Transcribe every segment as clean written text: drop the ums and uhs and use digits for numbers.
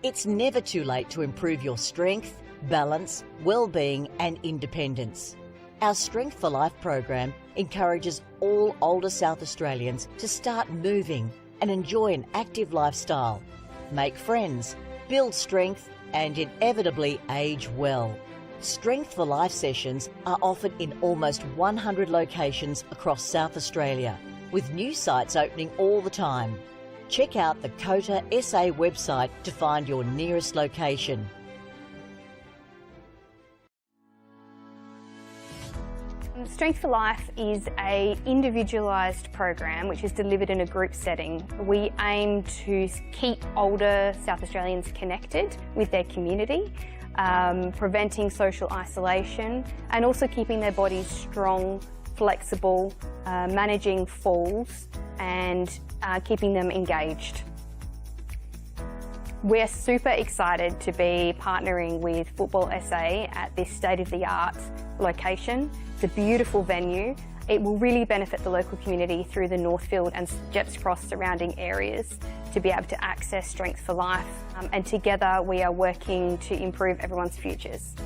It's never too late to improve your strength, balance, well-being and independence. Our Strength for Life program encourages all older South Australians to start moving and enjoy an active lifestyle, make friends, build strength and inevitably age well. Strength for Life sessions are offered in almost 100 locations across South Australia, with new sites opening all the time. Check out the COTA SA website to find your nearest location. Strength for Life is an individualised program which is delivered in a group setting. We aim to keep older South Australians connected with their community, preventing social isolation and also keeping their bodies strong, flexible, managing falls and keeping them engaged. We're super excited to be partnering with Football SA at this state-of-the-art location. It's a beautiful venue. It will really benefit the local community through the Northfield and Jepps Cross surrounding areas to be able to access Strength for Life. And together we are working to improve everyone's futures.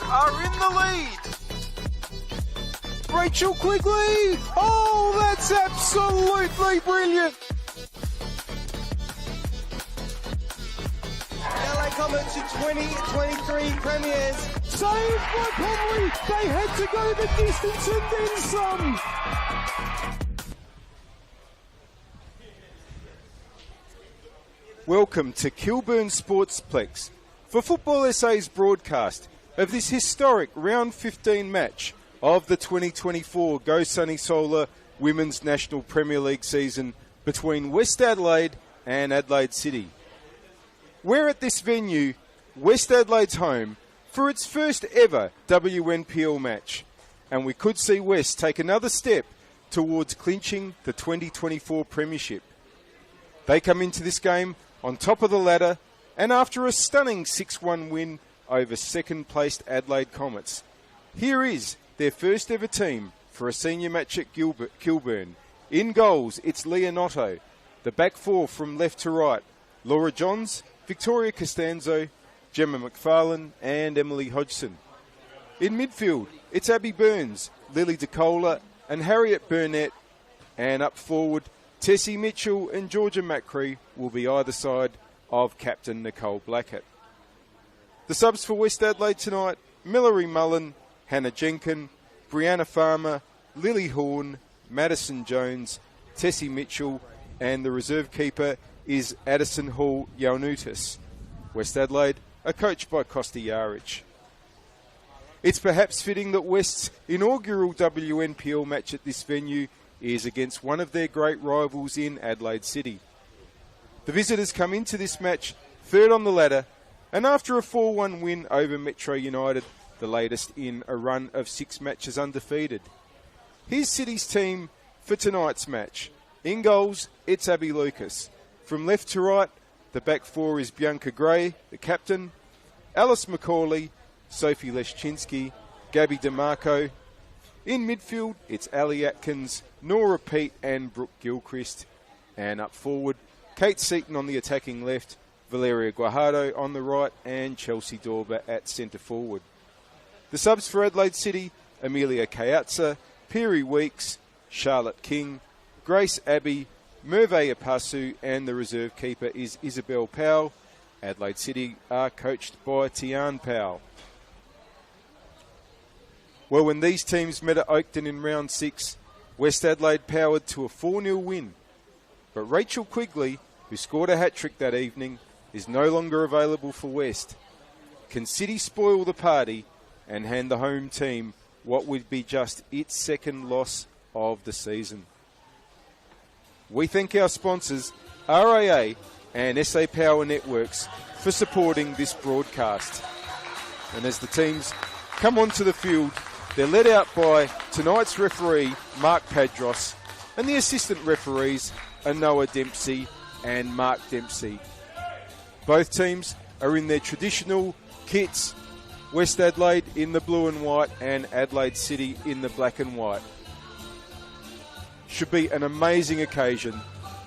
Are in the lead. Rachel Quigley! Oh, that's absolutely brilliant! LA Comets to 2023 premiers. Saved by Conley! They had to go the distance and then some! Welcome to Kilburn Sportsplex for Football SA's broadcast of this historic Round 15 match of the 2024 Go Sunny Solar Women's National Premier League season between West Adelaide and Adelaide City. We're at this venue, West Adelaide's home, for its first ever WNPL match, and we could see West take another step towards clinching the 2024 Premiership. They come into this game on top of the ladder and after a stunning 6-1 win over second-placed Adelaide Comets. Here is their first ever team for a senior match at Kilburn. In goals, it's Leonotto. The back four from left to right, Laura Johns, Victoria Costanzo, Gemma McFarlane and Emily Hodgson. In midfield, it's Abby Burns, Lily DeCola and Harriet Burnett. And up forward, Tessie Mitchell and Georgia Macri will be either side of captain Nicole Blackett. The subs for West Adelaide tonight, Mallory Mullen, Hannah Jenkin, Brianna Farmer, Lily Horn, Madison Jones, Tessie Mitchell, and the reserve keeper is Addison Hall Yaunutis. West Adelaide are coached by Costa Yarich. It's perhaps fitting that West's inaugural WNPL match at this venue is against one of their great rivals in Adelaide City. The visitors come into this match third on the ladder, and after a 4-1 win over Metro United, the latest in a run of 6 matches undefeated. Here's City's team for tonight's match. In goals, it's Abby Lucas. From left to right, the back four is Bianca Gray, the captain, Alice McCauley, Sophie Leschinski, Gabby DeMarco. In midfield, it's Ali Atkins, Nora Pete and Brooke Gilchrist. And up forward, Kate Seaton on the attacking left, Valeria Guajardo on the right and Chelsea Dorber at centre forward. The subs for Adelaide City, Amelia Kayatsa, Piri Weeks, Charlotte King, Grace Abbey, Merve Apasu and the reserve keeper is Isabel Powell. Adelaide City are coached by Tian Powell. Well, when these teams met at Oakton in round 6, West Adelaide powered to a 4-0 win. But Rachel Quigley, who scored a hat-trick that evening, is no longer available for West. Can City spoil the party and hand the home team what would be just its second loss of the season? We thank our sponsors, RAA and SA Power Networks for supporting this broadcast. And as the teams come onto the field, they're led out by tonight's referee, Mark Padros, and the assistant referees are Noah Dempsey and Mark Dempsey. Both teams are in their traditional kits, West Adelaide in the blue and white and Adelaide City in the black and white. Should be an amazing occasion.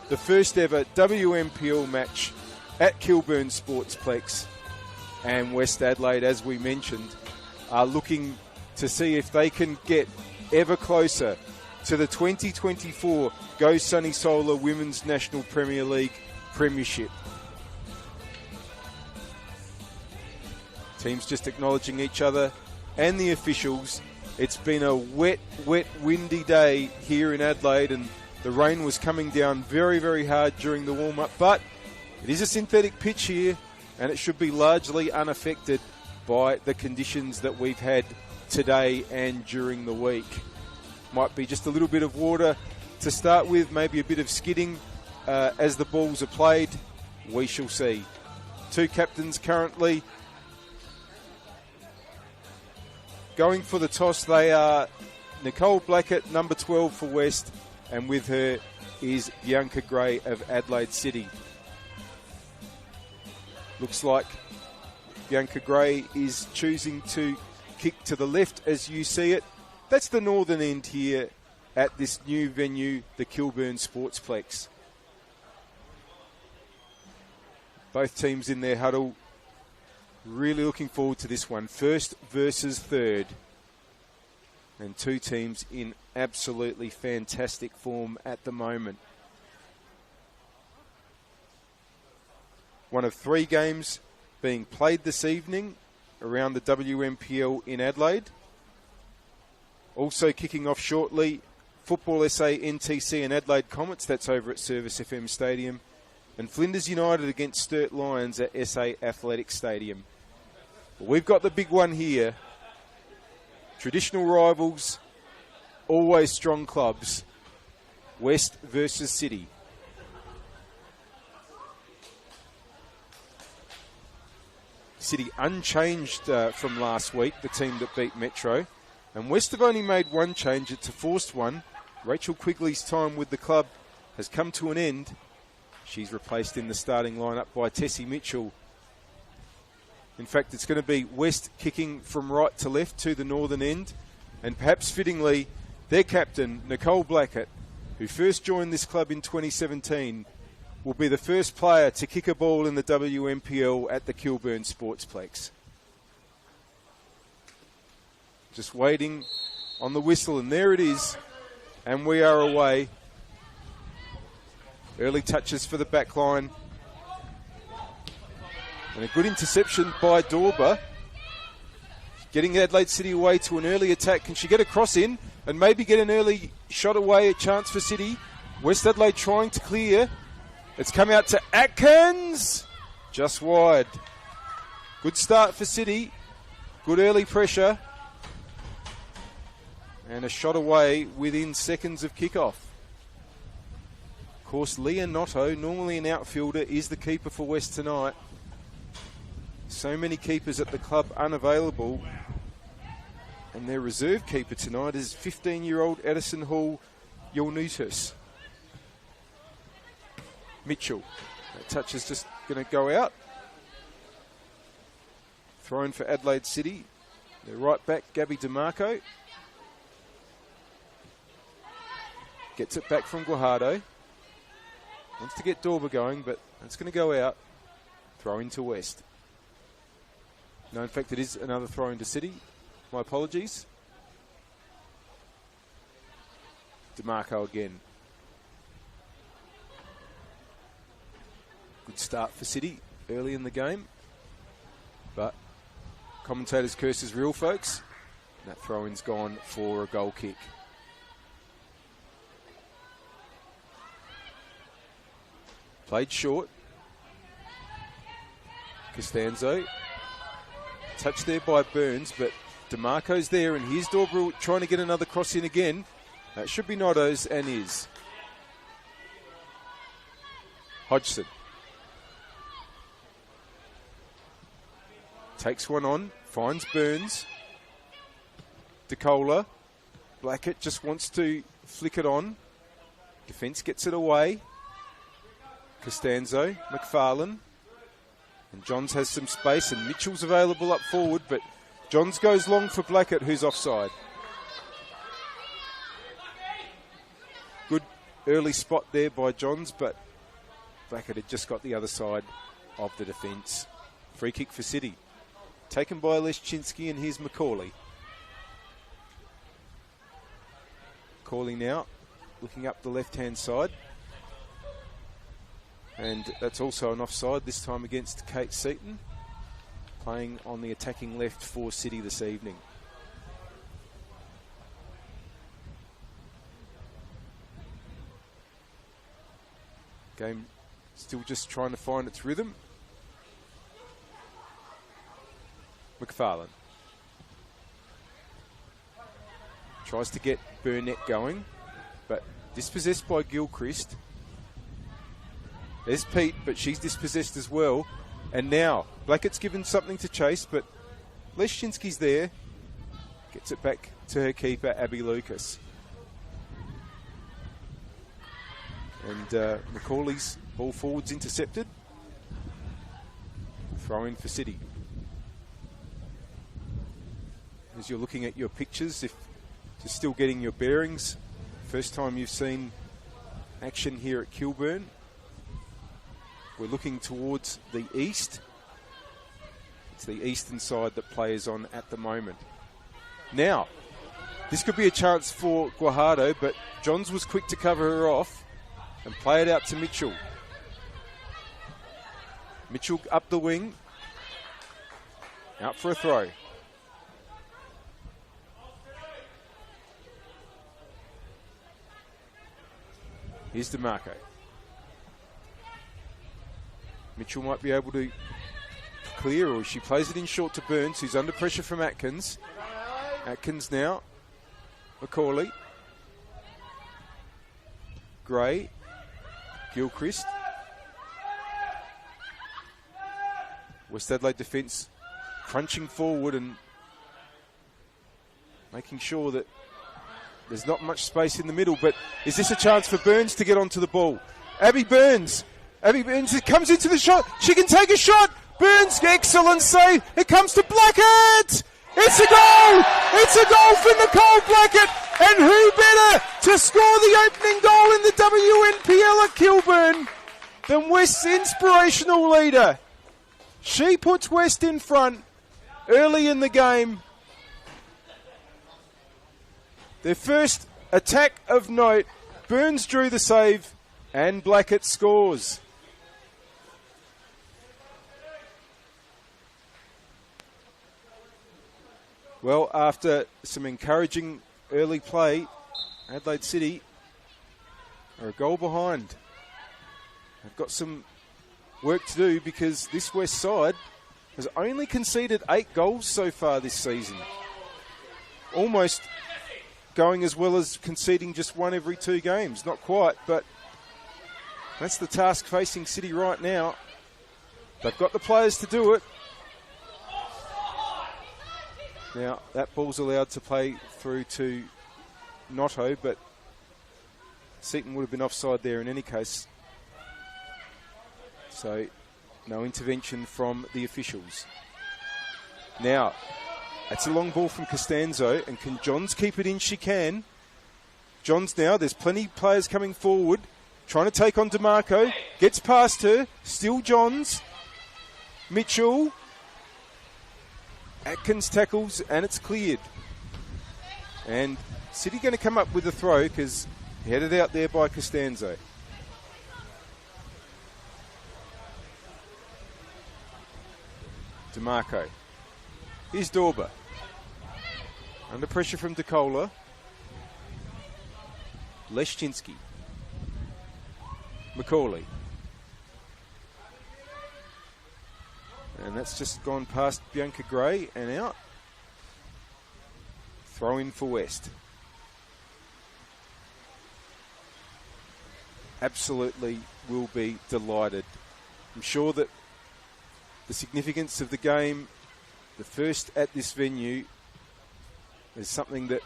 The first ever WMPL match at Kilburn Sportsplex, and West Adelaide, as we mentioned, are looking to see if they can get ever closer to the 2024 Go Sunny Solar Women's National Premier League Premiership. Teams just acknowledging each other and the officials. It's been a wet, windy day here in Adelaide, and the rain was coming down very, very hard during the warm-up, but it is a synthetic pitch here, and it should be largely unaffected by the conditions that we've had today and during the week. Might be just a little bit of water to start with, maybe a bit of skidding as the balls are played. We shall see. Two captains currently going for the toss. They are Nicole Blackett, number 12 for West, and with her is Bianca Gray of Adelaide City. Looks like Bianca Gray is choosing to kick to the left as you see it. That's the northern end here at this new venue, the Kilburn Sportsplex. Both teams in their huddle, really looking forward to this one. First versus third. And two teams in absolutely fantastic form at the moment. One of three games being played this evening around the WMPL in Adelaide. Also kicking off shortly, Football SA NTC and Adelaide Comets, that's over at Service FM Stadium. And Flinders United against Sturt Lions at SA Athletic Stadium. We've got the big one here. Traditional rivals, always strong clubs. West versus City. City unchanged from last week, the team that beat Metro. And West have only made one change. It's a forced one. Rachel Quigley's time with the club has come to an end. She's replaced in the starting lineup by Tessie Mitchell. In fact, it's going to be West kicking from right to left to the northern end. And perhaps fittingly, their captain, Nicole Blackett, who first joined this club in 2017, will be the first player to kick a ball in the WMPL at the Kilburn Sportsplex. Just waiting on the whistle, and there it is. And we are away. Early touches for the back line. And a good interception by Dorber. Getting Adelaide City away to an early attack. Can she get a cross in and maybe get an early shot away, a chance for City? West Adelaide trying to clear. It's come out to Atkins. Just wide. Good start for City. Good early pressure. And a shot away within seconds of kickoff. Of course, Leonotto, normally an outfielder, is the keeper for West tonight. So many keepers at the club unavailable. And their reserve keeper tonight is 15-year-old Edison Hall Yolnutus. Mitchell. That touch is just going to go out. Thrown for Adelaide City. Their right back, Gabby DeMarco. Gets it back from Guajardo. Wants to get Dorber going, but it's going to go out. Throw into West. No, in fact, it is another throw into City. My apologies. DeMarco again. Good start for City early in the game. But commentators' curse is real, folks. That throw-in's gone for a goal kick. Played short. Costanzo. Touched there by Burns, but DeMarco's there, and here's Dorber trying to get another cross in again. That should be Notto's, and is. Hodgson. Takes one on, finds Burns. DeCola. Blackett just wants to flick it on. Defence gets it away. Costanzo, McFarlane. And Johns has some space and Mitchell's available up forward, but Johns goes long for Blackett, who's offside. Good early spot there by Johns, but Blackett had just got the other side of the defence. Free kick for City. Taken by Leszczynski, and here's Macaulay. Macaulay now looking up the left-hand side. And that's also an offside, this time against Kate Seaton, playing on the attacking left for City this evening. Game still just trying to find its rhythm. McFarlane tries to get Burnett going, but dispossessed by Gilchrist. There's Pete, but she's dispossessed as well. And now Blackett's given something to chase, but Leszczynski's there. Gets it back to her keeper, Abby Lucas. And Macaulay's ball forwards intercepted. Throw in for City. As you're looking at your pictures, if you're still getting your bearings, first time you've seen action here at Kilburn, we're looking towards the east. It's the eastern side that play is on at the moment. Now, this could be a chance for Guajardo, but Johns was quick to cover her off and play it out to Mitchell. Mitchell up the wing. Out for a throw. Here's DeMarco. Mitchell might be able to clear, or she plays it in short to Burns, who's under pressure from Atkins. Atkins now. Macaulay. Gray. Gilchrist. West Adelaide defence crunching forward and making sure that there's not much space in the middle, but is this a chance for Burns to get onto the ball? Abby Burns comes into the shot. She can take a shot. Burns, excellent save. It comes to Blackett. It's a goal. It's a goal for Nicole Blackett. And who better to score the opening goal in the WNPL at Kilburn than West's inspirational leader? She puts West in front early in the game. Their first attack of note. Burns drew the save and Blackett scores. Well, after some encouraging early play, Adelaide City are a goal behind. They've got some work to do because this West side has only conceded 8 goals so far this season. Almost going as well as conceding just 1 every 2 games. Not quite, but that's the task facing City right now. They've got the players to do it. Now, that ball's allowed to play through to Noto, but Seaton would have been offside there in any case. So, no intervention from the officials. Now, that's a long ball from Costanzo, and can Johns keep it in? She can. Johns now, there's plenty of players coming forward, trying to take on DeMarco, gets past her, still Johns. Mitchell. Atkins tackles, and it's cleared. And City going to come up with a throw because headed out there by Costanzo. DeMarco. Here's Dorber. Under pressure from DeCola. Leszczynski. Macaulay. And that's just gone past Bianca Gray and out. Throw in for West. Absolutely will be delighted. I'm sure that the significance of the game the first at this venue is something that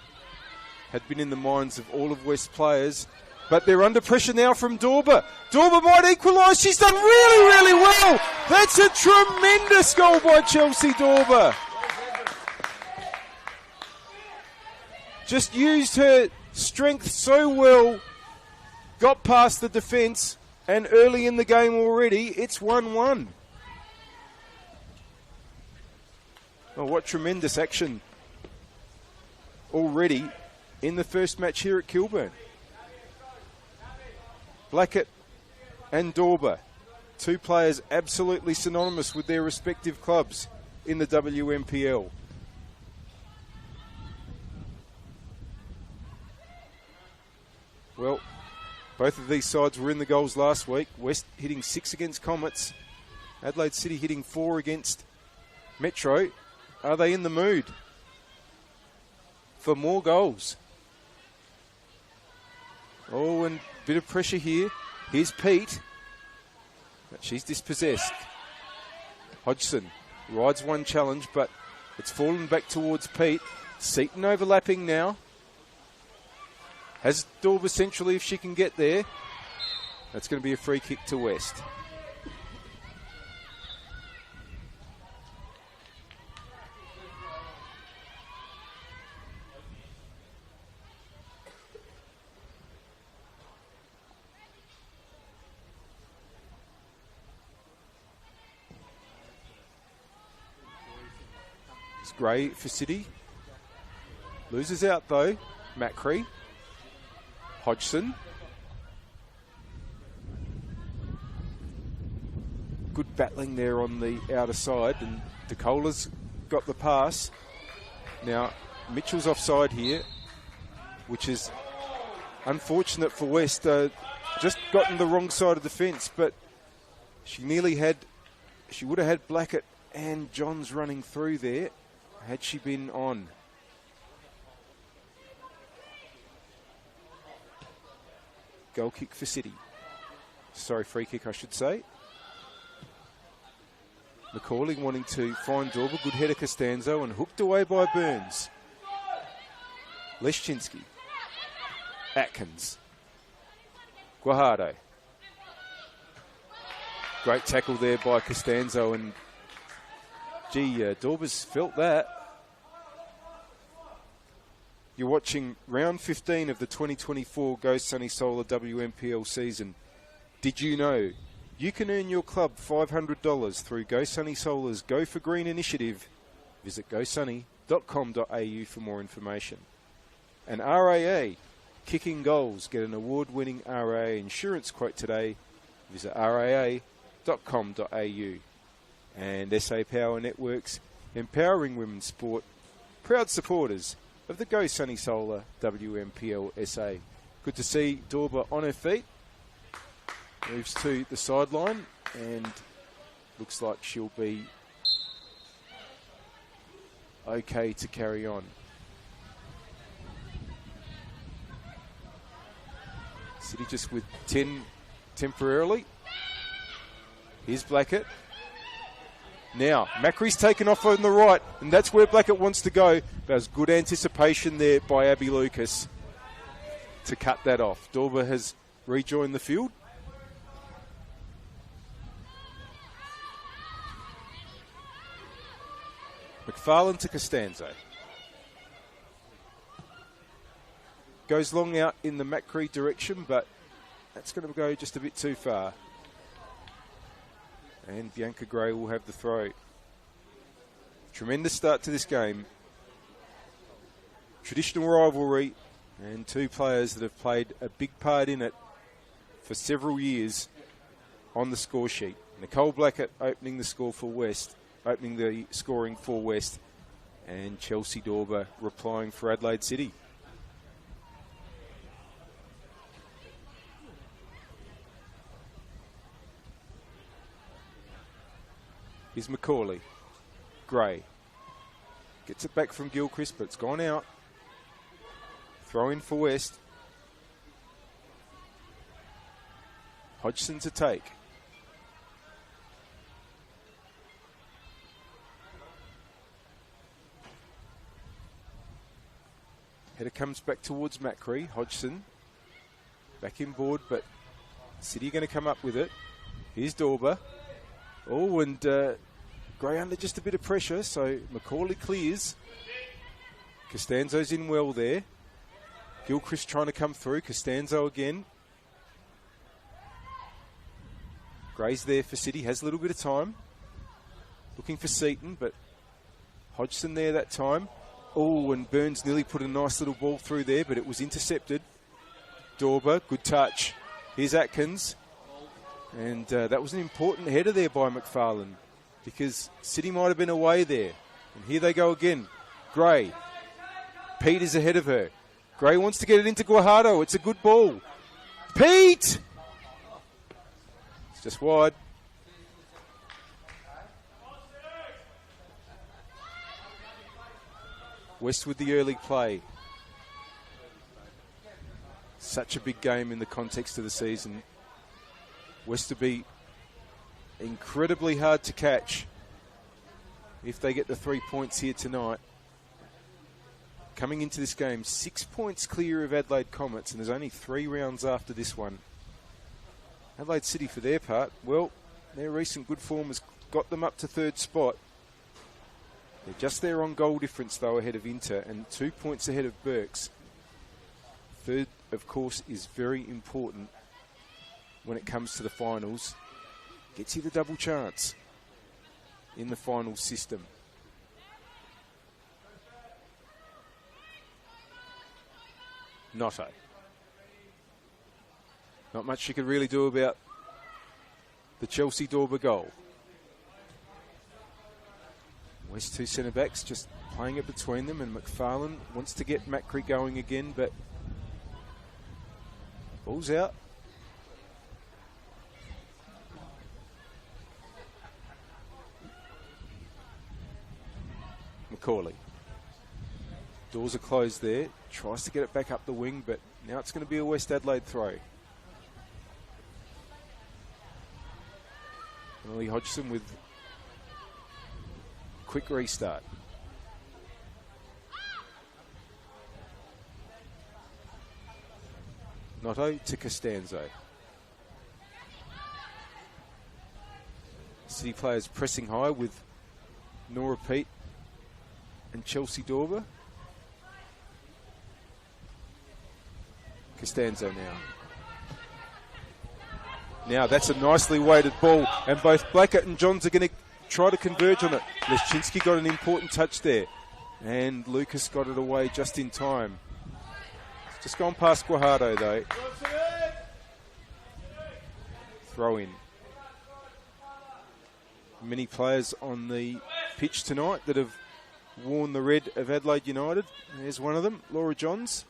had been in the minds of all of West players. But they're under pressure now from Dorber. Dorber might equalise. She's done really, really well. That's a tremendous goal by Chelsea Dorber. Just used her strength so well. Got past the defence. And early in the game already, it's 1-1. Oh, what tremendous action already in the first match here at Kilburn. Blackett and Dorber, two players absolutely synonymous with their respective clubs in the WNPL. Well, both of these sides were in the goals last week. West hitting 6 against Comets. Adelaide City hitting 4 against Metro. Are they in the mood for more goals? Oh, and a bit of pressure here. Here's Pete. But she's dispossessed. Hodgson rides one challenge, but it's fallen back towards Pete. Seaton overlapping now. Has Dorber centrally if she can get there. That's going to be a free kick to West. It's Gray for City. Loses out though. Macri. Hodgson. Good battling there on the outer side, and DeCola's got the pass. Now, Mitchell's offside here, which is unfortunate for West. Just gotten the wrong side of the fence, but she would have had Blackett and Johns running through there had she been on. Goal kick for City. Sorry, free kick, I should say. McCauley wanting to find Dorber. Good header Costanzo and hooked away by Burns. Leszczynski. Atkins. Guajardo. Great tackle there by Costanzo, and Dorber's felt that. You're watching round 15 of the 2024 Go Sunny Solar WNPL season. Did you know you can earn your club $500 through Go Sunny Solar's Go for Green initiative? Visit gosunny.com.au for more information. And RAA, kicking goals. Get an award-winning RAA insurance quote today. Visit raa.com.au. And SA Power Networks, empowering women's sport. Proud supporters of the Go Sunny Solar WNPLSA. Good to see Dorber on her feet. Moves to the sideline and looks like she'll be okay to carry on. City just with 10 temporarily. Here's Blackett. Now, Macri's taken off on the right, and that's where Blackett wants to go. There's good anticipation there by Abby Lucas to cut that off. Dorber has rejoined the field. McFarlane to Costanzo. Goes long out in the Macri direction, but that's going to go just a bit too far. And Bianca Gray will have the throw. Tremendous start to this game. Traditional rivalry, and two players that have played a big part in it for several years on the score sheet. Nicole Blackett opening the score for West, opening the scoring for West, and Chelsea Dorber replying for Adelaide City. Here's McCauley. Gray. Gets it back from Gilchrist, but it's gone out. Throw in for West. Hodgson to take. Header comes back towards Macri. Hodgson back inboard, but City are going to come up with it. Here's Dorber. Oh, and Gray under just a bit of pressure, so Macaulay clears. Costanzo's in well there. Gilchrist trying to come through. Costanzo again. Gray's there for City, has a little bit of time. Looking for Seaton, but Hodgson there that time. Oh, and Burns nearly put a nice little ball through there, but it was intercepted. Dorber, good touch. Here's Atkins. And that was an important header there by McFarlane, because City might have been away there. And here they go again. Gray. Pete is ahead of her. Gray wants to get it into Guajardo. It's a good ball. Pete! It's just wide. West with the early play. Such a big game in the context of the season. West to be incredibly hard to catch if they get the 3 points here tonight. Coming into this game, 6 points clear of Adelaide Comets, and there's only 3 rounds after this one. Adelaide City, for their part, well, their recent good form has got them up to 3rd spot. They're just there on goal difference, though, ahead of Inter, and 2 points ahead of Berks. 3rd, of course, is very important when it comes to the finals. Gets you the double chance in the final system. Notto. Not much you could really do about the Chelsea Dorber goal. West 2 centre-backs just playing it between them, and McFarlane wants to get Macri going again, but ball's out. Macaulay. Doors are closed there. Tries to get it back up the wing, but now it's going to be a West Adelaide throw. Ollie Hodgson with quick restart. Notto to Costanzo. City players pressing high with Nora Pete and Chelsea Dorber. Costanzo now. Now that's a nicely weighted ball, and both Blackett and Johns are going to try to converge on it. Leschinski got an important touch there, and Lucas got it away just in time. It's just gone past Guajardo though. Throw in. Many players on the pitch tonight that have worn the red of Adelaide United. There's one of them, Laura Johns.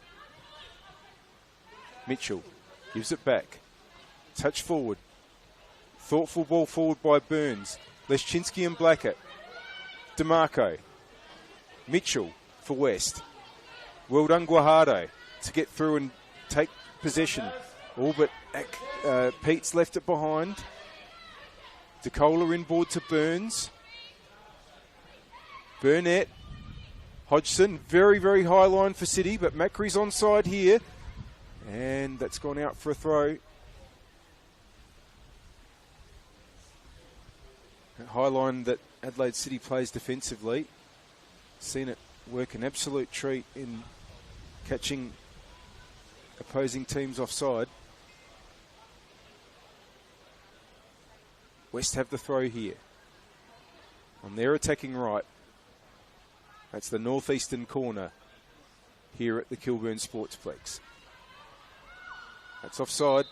Mitchell gives it back. Touch forward. Thoughtful ball forward by Burns. Leschinski and Blackett. DeMarco. Mitchell for West. Well done, Guajardo, to get through and take possession. All but Pete's left it behind. DeCola inboard to Burns. Burnett. Hodgson, very, very high line for City, but Macri's onside here. And that's gone out for a throw. That high line that Adelaide City plays defensively. Seen it work an absolute treat in catching opposing teams offside. West have the throw here. On their attacking right. That's the northeastern corner here at the Kilburn Sportsplex. That's offside.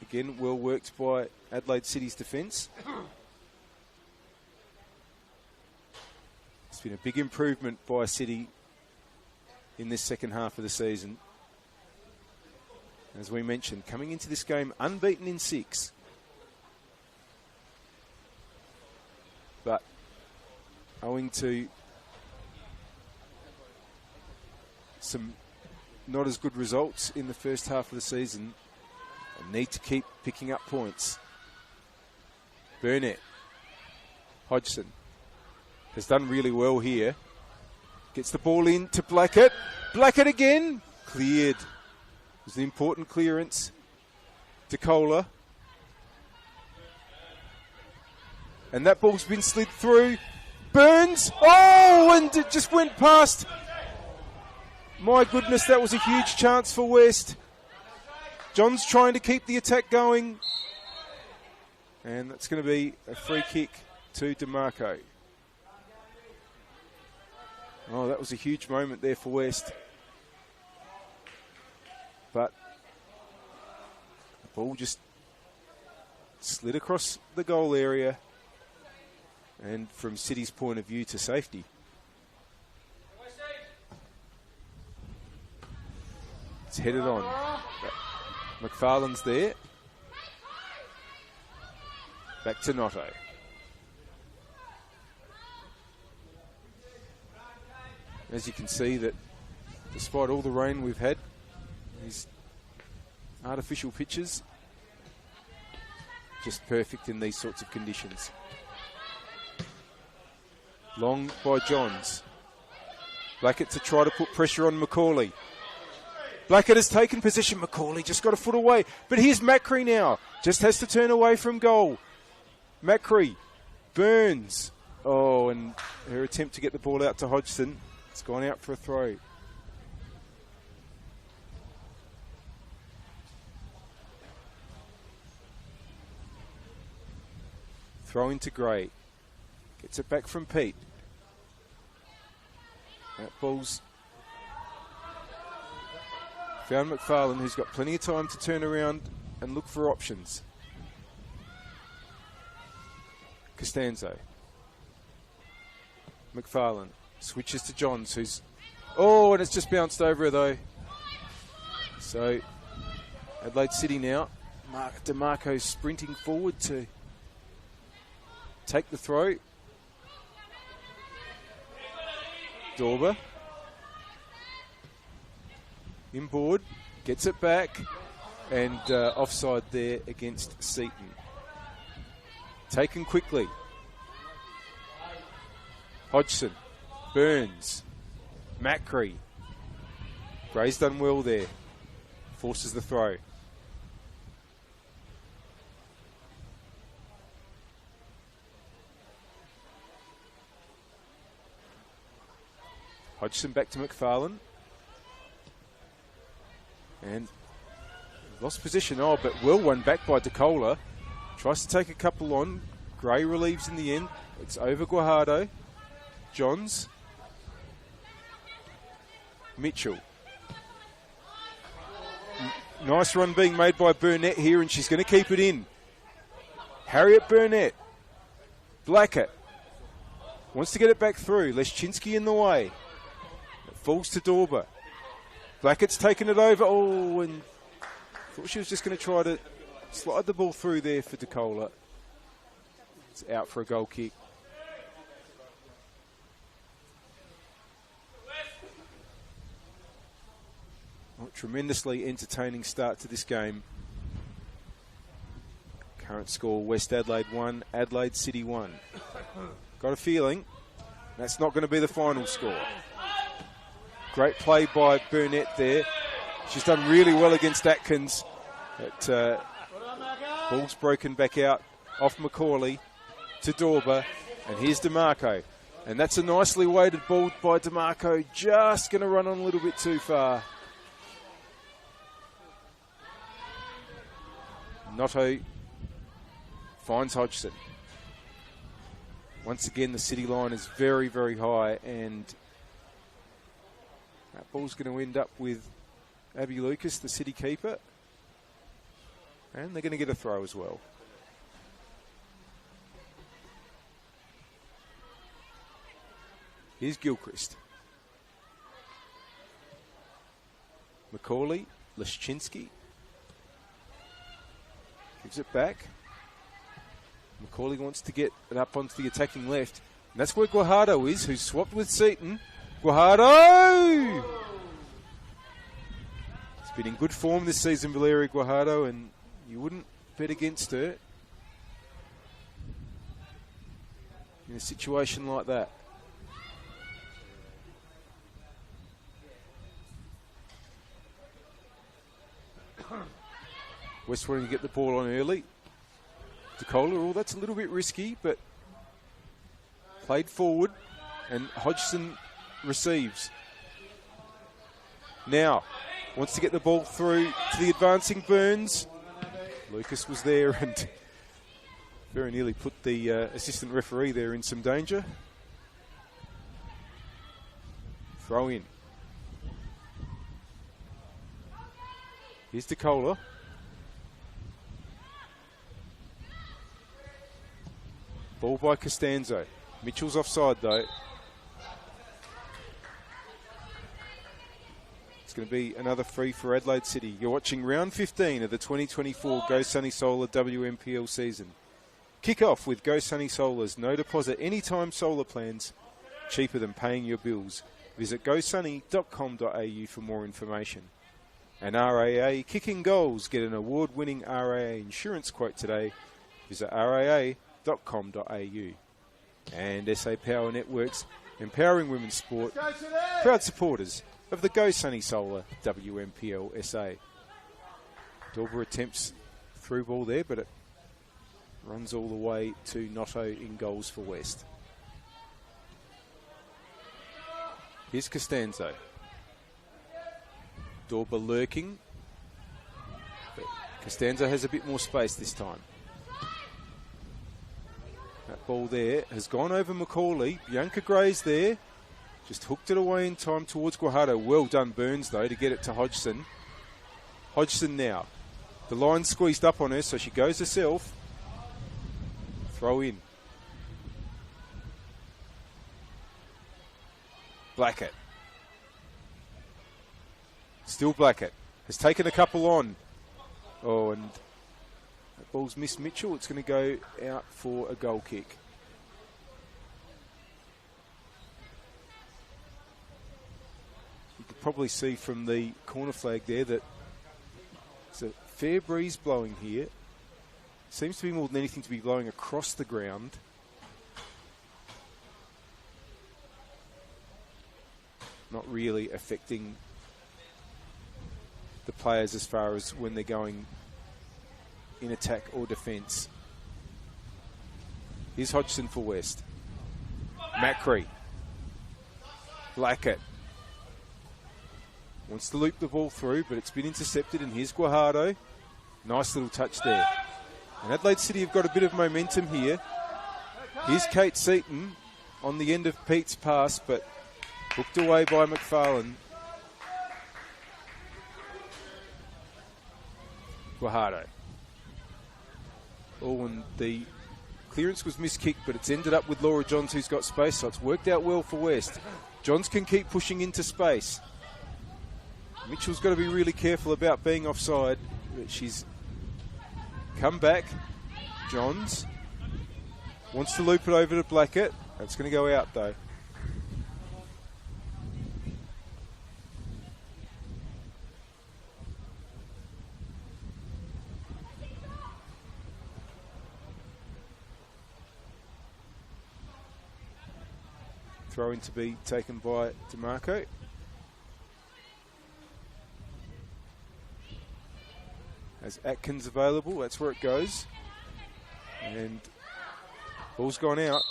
Again, well worked by Adelaide City's defence. It's been a big improvement by City in this second half of the season. As we mentioned, coming into this game unbeaten in 6. But owing to some not as good results in the first half of the season, and need to keep picking up points. Burnett. Hodgson has done really well here. Gets the ball in to Blackett. Blackett again. Cleared. It was an important clearance. DeCola. And that ball's been slid through. Burns. Oh, and it just went past. My goodness, that was a huge chance for West. John's trying to keep the attack going. And that's going to be a free kick to DeMarco. Oh, that was a huge moment there for West. But the ball just slid across the goal area. And from City's point of view, to safety. It's headed on. McFarlane's there. Back to Notto. As you can see, that despite all the rain we've had, these artificial pitches, just perfect in these sorts of conditions. Long by Johns. Blackett to try to put pressure on Macaulay. Blackett has taken possession. Macaulay just got a foot away. But here's Macri now. Just has to turn away from goal. Macri. Burns. Oh, and her attempt to get the ball out to Hodgson. It's gone out for a throw. Throw into Gray. Gets it back from Pete. That ball's found McFarlane, who's got plenty of time to turn around and look for options. Costanzo. McFarlane switches to Johns, who's... Oh, and it's just bounced over her, though. So, Adelaide City now. DeMarco sprinting forward to take the throw. Dorber. Inboard. Gets it back. And offside there against Seaton. Taken quickly. Hodgson. Burns. Macri. Gray's done well there. Forces the throw. Hodgson back to McFarlane. And lost position. Oh, but well won back by DeCola. Tries to take a couple on. Gray relieves in the end. It's over Guajardo. Johns. Mitchell. Nice run being made by Burnett here, and she's going to keep it in. Harriet Burnett. Blackett. Wants to get it back through. Leschinski in the way. It falls to Dorber. Blackett's taken it over. Oh, and thought she was just going to try to slide the ball through there for DeCola. It's out for a goal kick. Oh, tremendously entertaining start to this game. Current score, West Adelaide 1, Adelaide City 1. Got a feeling that's not going to be the final score. Great play by Burnett there. She's done really well against Atkins. But, ball's broken back out off Macaulay to Dorber. And here's DeMarco. And that's a nicely weighted ball by DeMarco. Just going to run on a little bit too far. Notto finds Hodgson. Once again, the City line is very, very high, and that ball's going to end up with Abby Lucas, the City keeper, and they're going to get a throw as well. Here's Gilchrist. Macaulay, Leschinski. Gives it back. Macaulay wants to get it up onto the attacking left. And that's where Guajardo is, who's swapped with Seaton. Guajardo! He's been in good form this season, Valeria Guajardo, and you wouldn't bet against her in a situation like that. West wanting to get the ball on early. DeCola, that's a little bit risky, but played forward, and Hodgson receives. Now, wants to get the ball through to the advancing Burns. Lucas was there and very nearly put the assistant referee there in some danger. Throw in. Here's DeCola. Ball by Costanzo. Mitchell's offside though. It's going to be another free for Adelaide City. You're watching round 15 of the 2024 Go Sunny Solar WMPL season. Kick off with Go Sunny Solar's no deposit anytime solar plans, cheaper than paying your bills. Visit gosunny.com.au for more information. And RAA kicking goals. Get an award-winning RAA insurance quote today. Visit raa.com.au. And SA Power Networks, empowering women's sport, proud supporters of the Go Sunny Solar WMPLSA. Dorber attempts through ball there, but it runs all the way to Notto in goals for West. Here's Costanzo. Dorber lurking. But Costanzo has a bit more space this time. That ball there has gone over Macaulay. Bianca Gray's there. Just hooked it away in time towards Guajardo. Well done, Burns, though, to get it to Hodgson. Hodgson now. The line squeezed up on her, so she goes herself. Throw in. Blackett. Still Blackett. Has taken a couple on. Oh, and that ball's missed Mitchell. It's going to go out for a goal kick. You could probably see from the corner flag there that it's a fair breeze blowing here. Seems to be more than anything to be blowing across the ground. Not really affecting the players as far as when they're going in attack or defence. Here's Hodgson for West. Macri. Blackett. Wants to loop the ball through, but it's been intercepted, and here's Guajardo. Nice little touch there. And Adelaide City have got a bit of momentum here. Here's Kate Seaton on the end of Pete's pass, but hooked away by McFarlane. Guajardo. Oh, and the clearance was miskicked, but it's ended up with Laura Johns, who's got space, so it's worked out well for West. Johns can keep pushing into space. Mitchell's got to be really careful about being offside, but she's come back. Johns wants to loop it over to Blackett. That's going to go out, though. Throw in to be taken by DeMarco. As Atkins available, that's where it goes. And ball's gone out.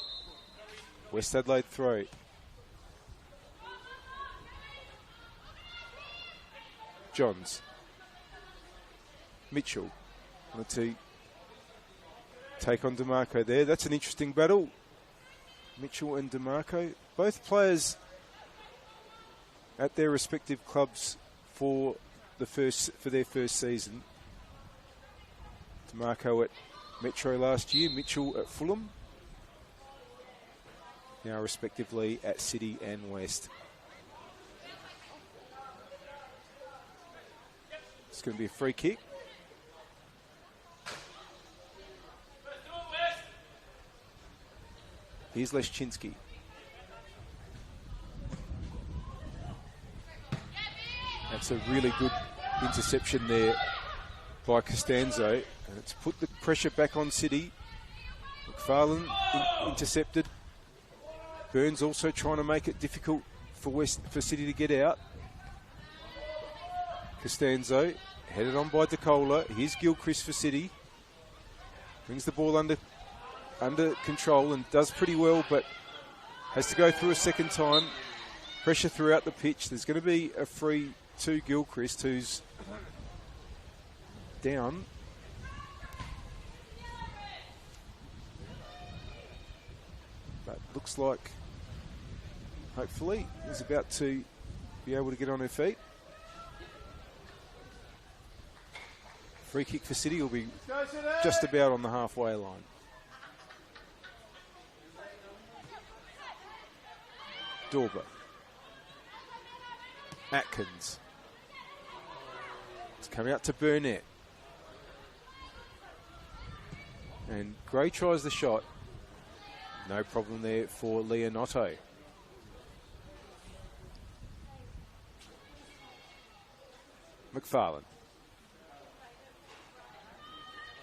West Adelaide throw. Johns. Mitchell wanted to take on DeMarco there. That's an interesting battle. Mitchell and DeMarco, both players at their respective clubs for their first season. DeMarco at Metro last year, Mitchell at Fulham. Now respectively at City and West. It's going to be a free kick. Here's Leszczynski. That's a really good interception there by Costanzo. And it's put the pressure back on City. McFarlane intercepted. Burns also trying to make it difficult for City to get out. Costanzo Headed on by DeCola. Here's Gilchrist for City. Brings the ball under control and does pretty well, but has to go through a second time. Pressure throughout the pitch. There's going to be a free to Gilchrist, who's down. But looks like, hopefully, he's about to be able to get on her feet. Free kick for City will be just about on the halfway line. Dorber. Atkins. It's coming out to Burnett. And Gray tries the shot. No problem there for Leonotto. McFarlane.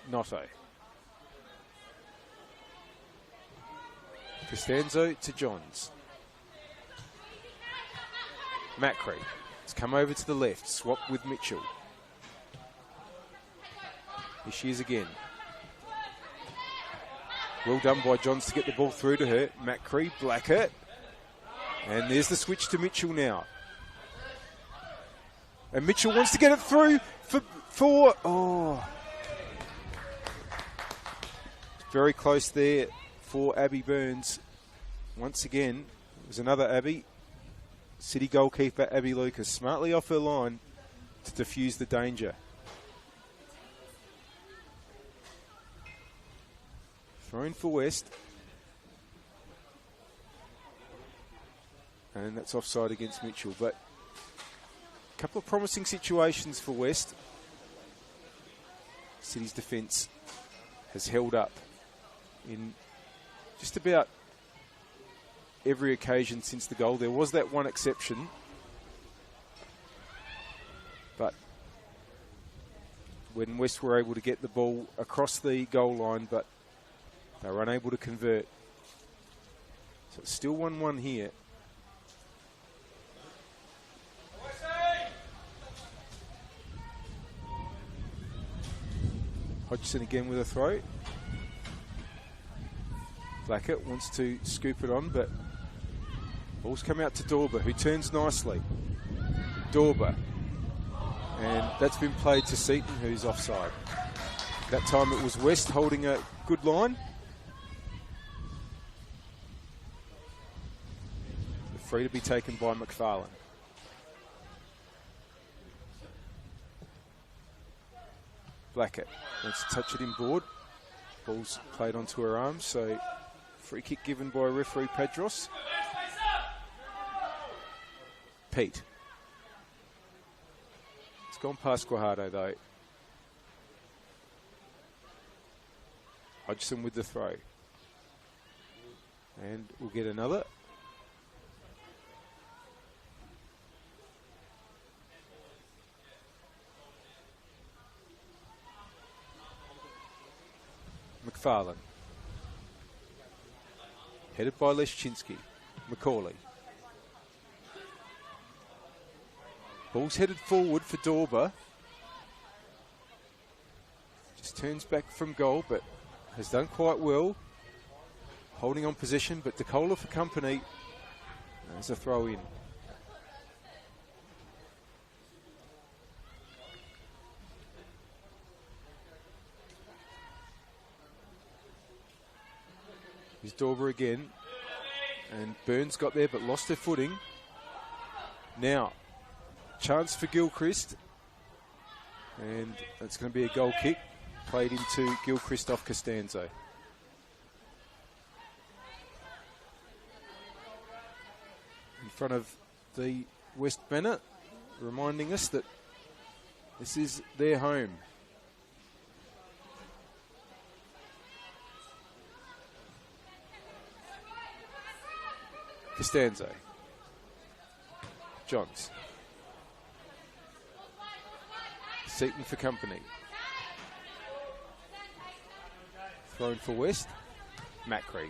Notto. Costanzo to Johns. Macri. It's come over to the left. Swap with Mitchell. Here she is again. Well done by Johns to get the ball through to her. Macri, Blackett. And there's the switch to Mitchell now. And Mitchell wants to get it through for very close there for Abby Burns. Once again, it was another Abby. City goalkeeper Abby Lucas smartly off her line to defuse the danger. Thrown for West. And that's offside against Mitchell. But a couple of promising situations for West. City's defence has held up in just about every occasion since the goal. There was that one exception, but when West were able to get the ball across the goal line, but they were unable to convert. So it's still 1-1 here. Hodgson again with a throw. Blackett wants to scoop it on, but ball's come out to Dorber, who turns nicely. Dorber. And that's been played to Seaton, who's offside. That time it was West holding a good line. Free to be taken by McFarlane. Blackett wants to touch it inboard. Ball's played onto her arm, so free kick given by referee Pedros. Pete. It's gone past Guajardo though. Hodgson with the throw. And we'll get another. McFarlane. Headed by Leszczynski. Macaulay. Ball's headed forward for Dorber. Just turns back from goal, but has done quite well. Holding on position, but DeCola for company. There's a throw in. Here's Dorber again. And Burns got there but lost her footing. Now, chance for Gilchrist. And it's going to be a goal kick. Played into Gilchrist off Costanzo. In front of the West banner, reminding us that this is their home. Costanzo. Johns. Seaton for company. Thrown for West. Macri.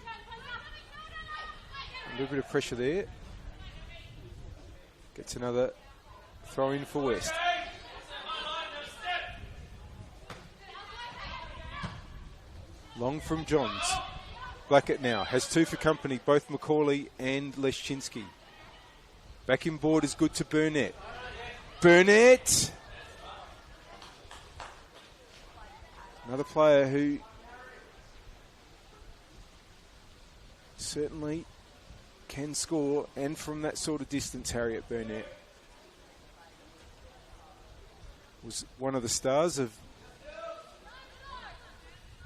A little bit of pressure there. Gets another throw in for West. Long from Johns. Blackett now has 2 for company, both Macaulay and Leszczynski. Back in board is good to Burnett. Burnett! Another player who certainly can score, and from that sort of distance, Harriet Burnett was one of the stars of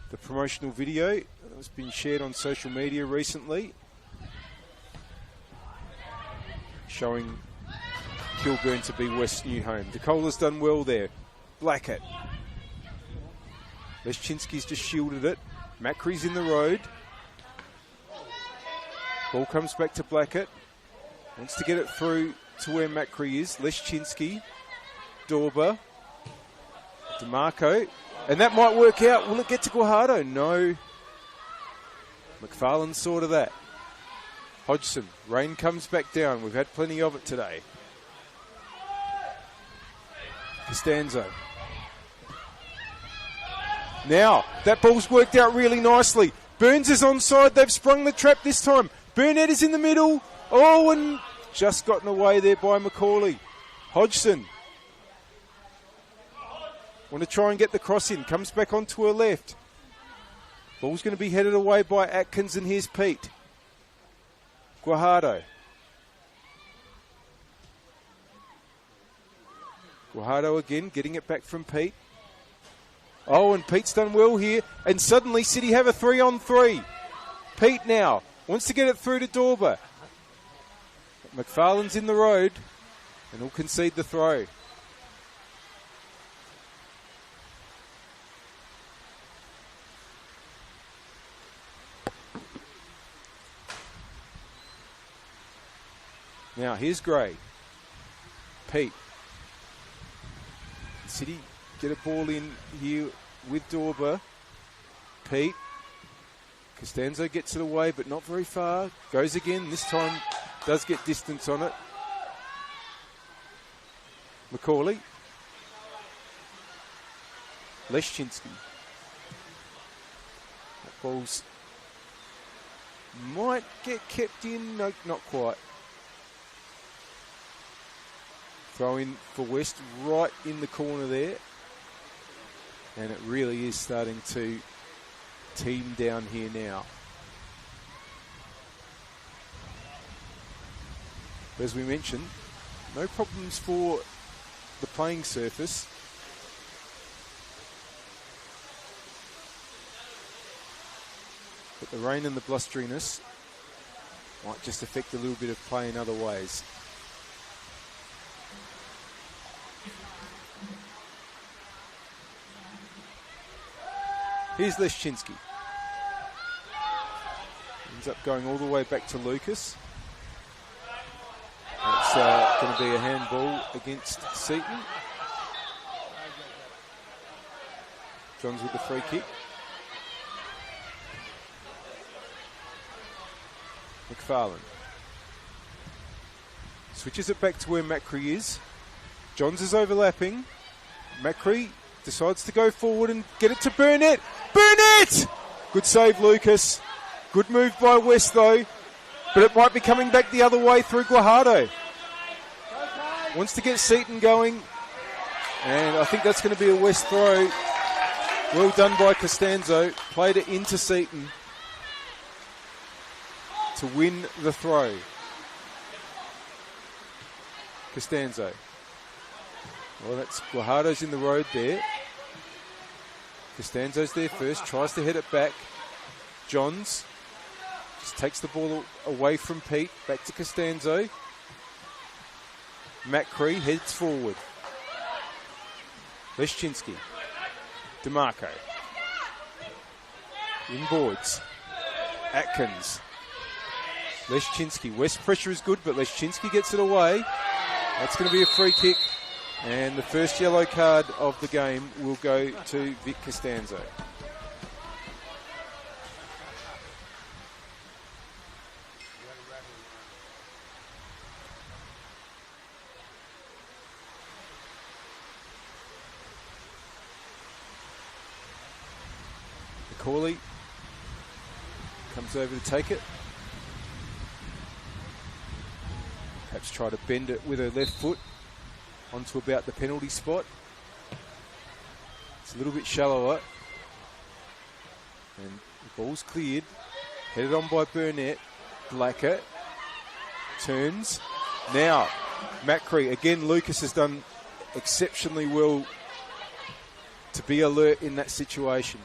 the promotional video that's been shared on social media recently, showing Kilburn to be West's new home. DeCola's done well there. Blackett. Leszczynski's just shielded it. Macree's in the road. Ball comes back to Blackett. Wants to get it through to where Macree is. Leszczynski. Dorber. DeMarco. And that might work out. Will it get to Guajardo? No. McFarlane saw to that. Hodgson. Rain comes back down. We've had plenty of it today. Costanzo. Now, that ball's worked out really nicely. Burns is onside. They've sprung the trap this time. Burnett is in the middle. Oh, and just gotten away there by Macaulay. Hodgson. Want to try and get the cross in. Comes back onto her left. Ball's going to be headed away by Atkins, and here's Pete. Guajardo. Guajardo again, getting it back from Pete. Oh, and Pete's done well here. And suddenly City have a 3-on-3. Pete now wants to get it through to Dorber. McFarlane's in the road, and will concede the throw. Now, here's Gray. Pete. City get a ball in here with Dorber. Pete. Costanzo gets it away, but not very far. Goes again. This time does get distance on it. Macaulay. Leszczynski. That ball's might get kept in. No, not quite. Throw in for West right in the corner there. And it really is starting to team down here now. As we mentioned, no problems for the playing surface. But the rain and the blusteriness might just affect a little bit of play in other ways. Here's Leszczynski. Ends up going all the way back to Lucas. It's going to be a handball against Seaton. Johns with the free kick. McFarlane. Switches it back to where Macree is. Johns is overlapping. Macree decides to go forward and get it to Burnett. Burnett! Good save, Lucas. Good move by West, though. But it might be coming back the other way through Guajardo. Wants to get Seaton going. And I think that's going to be a West throw. Well done by Costanzo. Played it into Seaton to win the throw. Costanzo. Well, that's Guajardo's in the road there. Costanzo's there first, tries to head it back. Johns just takes the ball away from Pete, back to Costanzo. Macree heads forward. Leszczynski. DeMarco. Inboards. Atkins. Leszczynski. West pressure is good, but Leszczynski gets it away. That's going to be a free kick. And the first yellow card of the game will go to Vic Costanzo. Macaulay comes over to take it. Perhaps try to bend it with her left foot onto about the penalty spot. It's a little bit shallower. And the ball's cleared. Headed on by Burnett. Blackett turns. Now, Macri. Again, Lucas has done exceptionally well to be alert in that situation.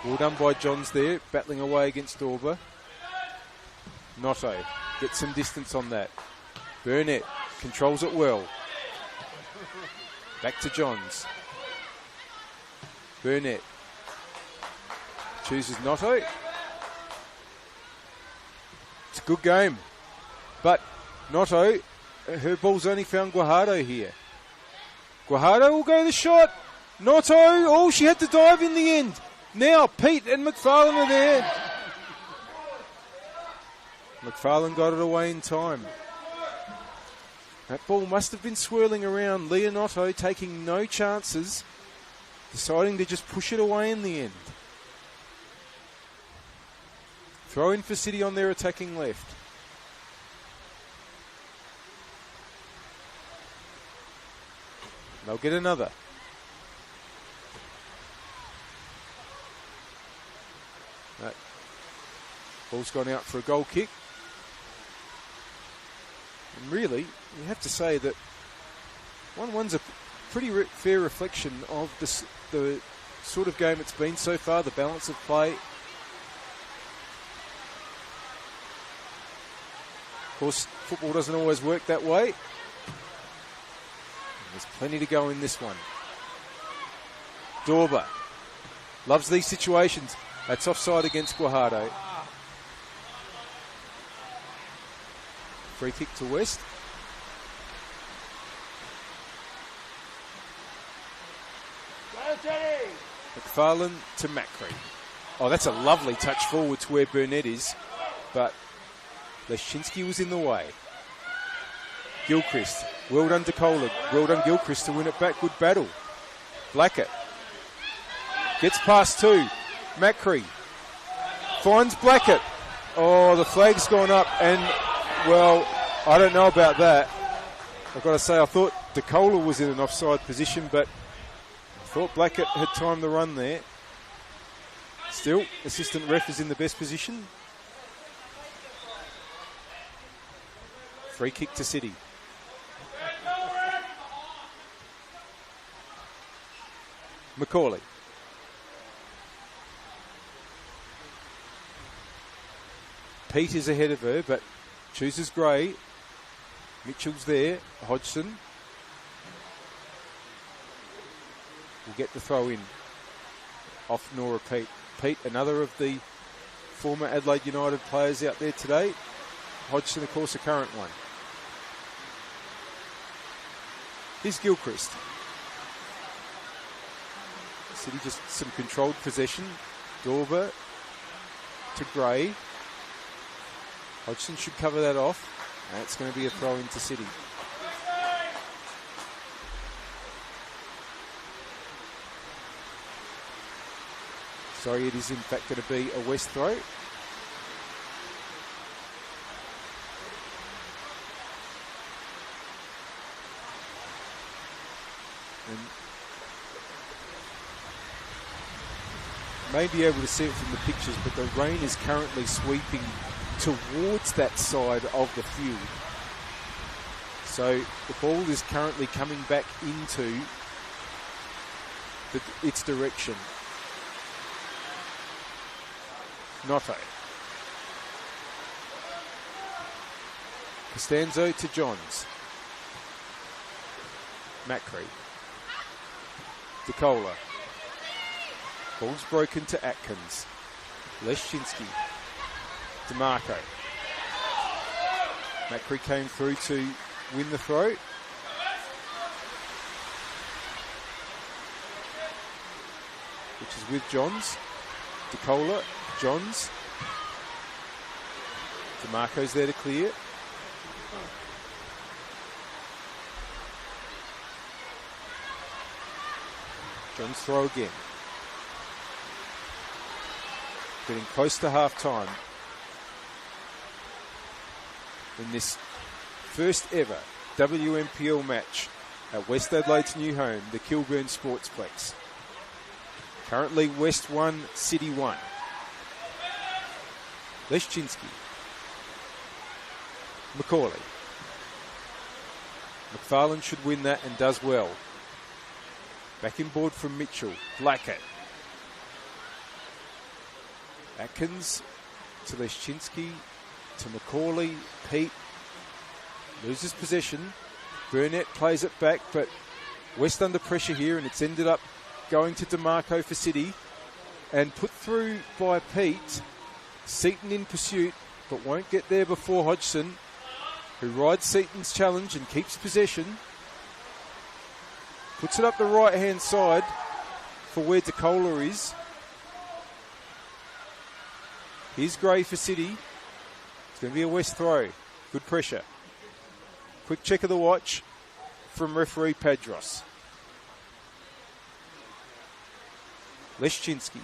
Well done by Johns there, battling away against Dorber. Noto gets some distance on that. Burnett controls it well. Back to Johns. Burnett chooses Noto. It's a good game. But Noto, her ball's only found Guajardo here. Guajardo will go the shot. Noto, oh, she had to dive in the end. Now Pete and McFarlane are there. McFarlane got it away in time. That ball must have been swirling around. Leonotto taking no chances, deciding to just push it away in the end. Throw in for City on their attacking left. They'll get another. That ball's gone out for a goal kick. And really, you have to say that 1-1's a pretty fair reflection of the sort of game it's been so far, the balance of play. Of course, football doesn't always work that way. There's plenty to go in this one. Dorber loves these situations. That's offside against Guajardo. Free kick to West. McFarlane to Macri. Oh, that's a lovely touch forward to where Burnett is, but Leshinsky was in the way. Gilchrist. Well done to Kohler. Well done Gilchrist to win it back. Good battle. Blackett. Gets past two. Macri. Finds Blackett. Oh, the flag's gone up. And, well, I don't know about that. I've got to say, I thought DeCola was in an offside position, but I thought Blackett had timed the run there. Still, assistant ref is in the best position. Free kick to City. Macaulay. Pete is ahead of her, but chooses Gray. Mitchell's there. Hodgson will get the throw in off Nora Pete. Pete, another of the former Adelaide United players out there today. Hodgson, of course, a current one. Here's Gilchrist. City just some controlled possession. Dorber to Gray. Hodgson should cover that off. That's going to be a throw into City. Sorry, it is in fact going to be a West throw. And may be able to see it from the pictures, but the rain is currently sweeping towards that side of the field. So the ball is currently coming back into its direction. Noto. Costanzo to Johns. Macri. DeCola. Ball's broken to Atkins. Leshinsky. DeMarco. Macri came through to win the throw. Which is with Johns. DeCola. Johns. DeMarco's there to clear. Johns throw again. Getting close to half time in this first ever WNPL match at West Adelaide's new home, the Kilburn Sportsplex. Currently West 1, City 1. Leszczynski. Macaulay. McFarlane should win that and does well. Back in board from Mitchell. Blackett. Atkins to Leszczynski to Macaulay. Pete loses possession. Burnett plays it back, but West under pressure here, and it's ended up going to DeMarco for City. And put through by Pete. Seaton in pursuit, but won't get there before Hodgson, who rides Seaton's challenge and keeps possession. Puts it up the right-hand side for where DeCola is. Here's Gray for City. It's going to be a West throw. Good pressure. Quick check of the watch from referee Padros. Leszczynski.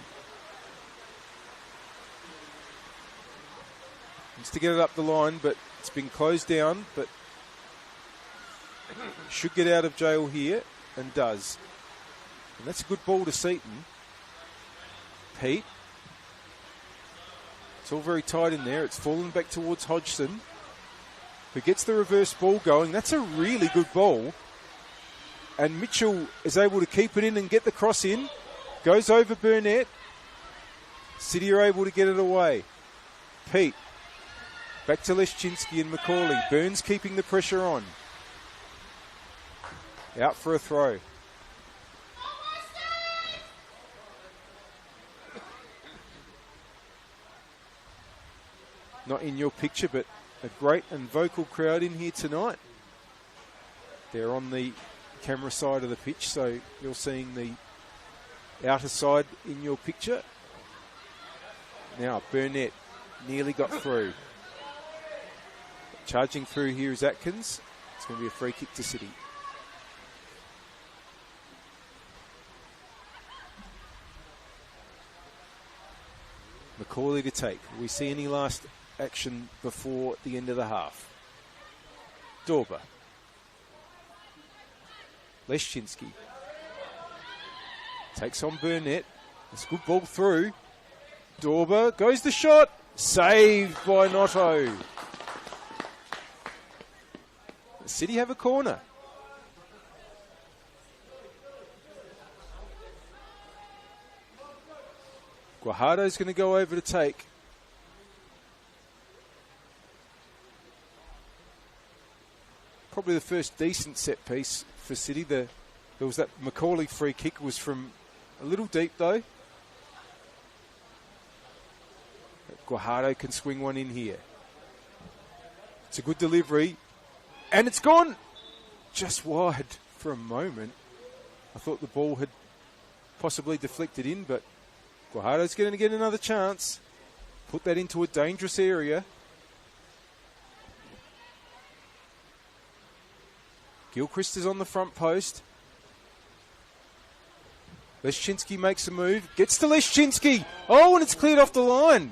Needs to get it up the line, but it's been closed down, but should get out of jail here, and does. And that's a good ball to Seaton. Pete. It's all very tight in there. It's fallen back towards Hodgson, who gets the reverse ball going. That's a really good ball. And Mitchell is able to keep it in and get the cross in. Goes over Burnett. City are able to get it away. Pete. Back to Leszczynski and Macaulay. Burns keeping the pressure on. Out for a throw. Not in your picture, but a great and vocal crowd in here tonight. They're on the camera side of the pitch, so you're seeing the outer side in your picture. Now Burnett nearly got through. Charging through here is Atkins. It's going to be a free kick to City. Macaulay to take. Will we see any last action before the end of the half? Dorber. Leszczynski. Takes on Burnett. It's a good ball through. Dorber goes the shot. Saved by Notto. City have a corner. Guajardo's going to go over to take. Probably the first decent set piece for City. There was that Macaulay free kick, was from a little deep though. Guajardo can swing one in here. It's a good delivery. And it's gone just wide for a moment. I thought the ball had possibly deflected in, but Guajardo's going to get another chance. Put that into a dangerous area. Gilchrist is on the front post. Leszczynski makes a move. Gets to Leszczynski. Oh, and it's cleared off the line.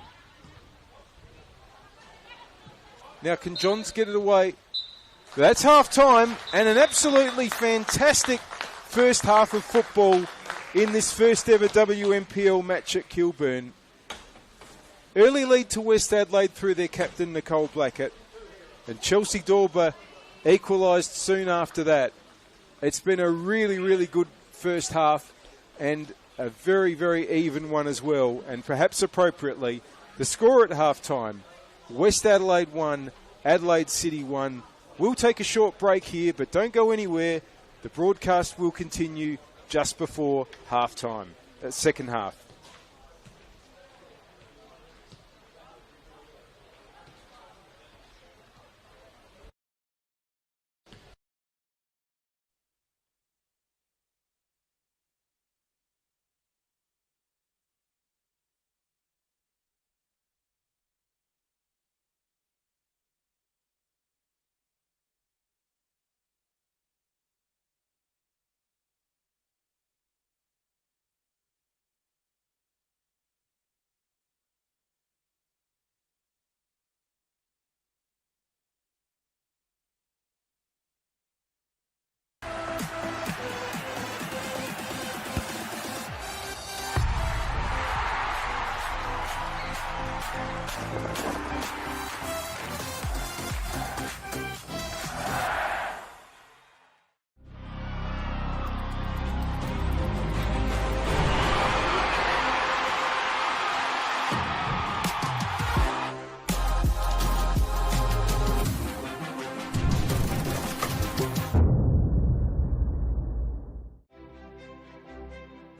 Now can Johns get it away? That's half-time, and an absolutely fantastic first half of football in this first ever WNPL match at Kilburn. Early lead to West Adelaide through their captain, Nicole Blackett, and Chelsea Dorber equalised soon after that. It's been a really, really good first half and a very, very even one as well, and perhaps appropriately. The score at half-time, West Adelaide 1, Adelaide City 1. We'll take a short break here, but don't go anywhere. The broadcast will continue just before half-time, second half.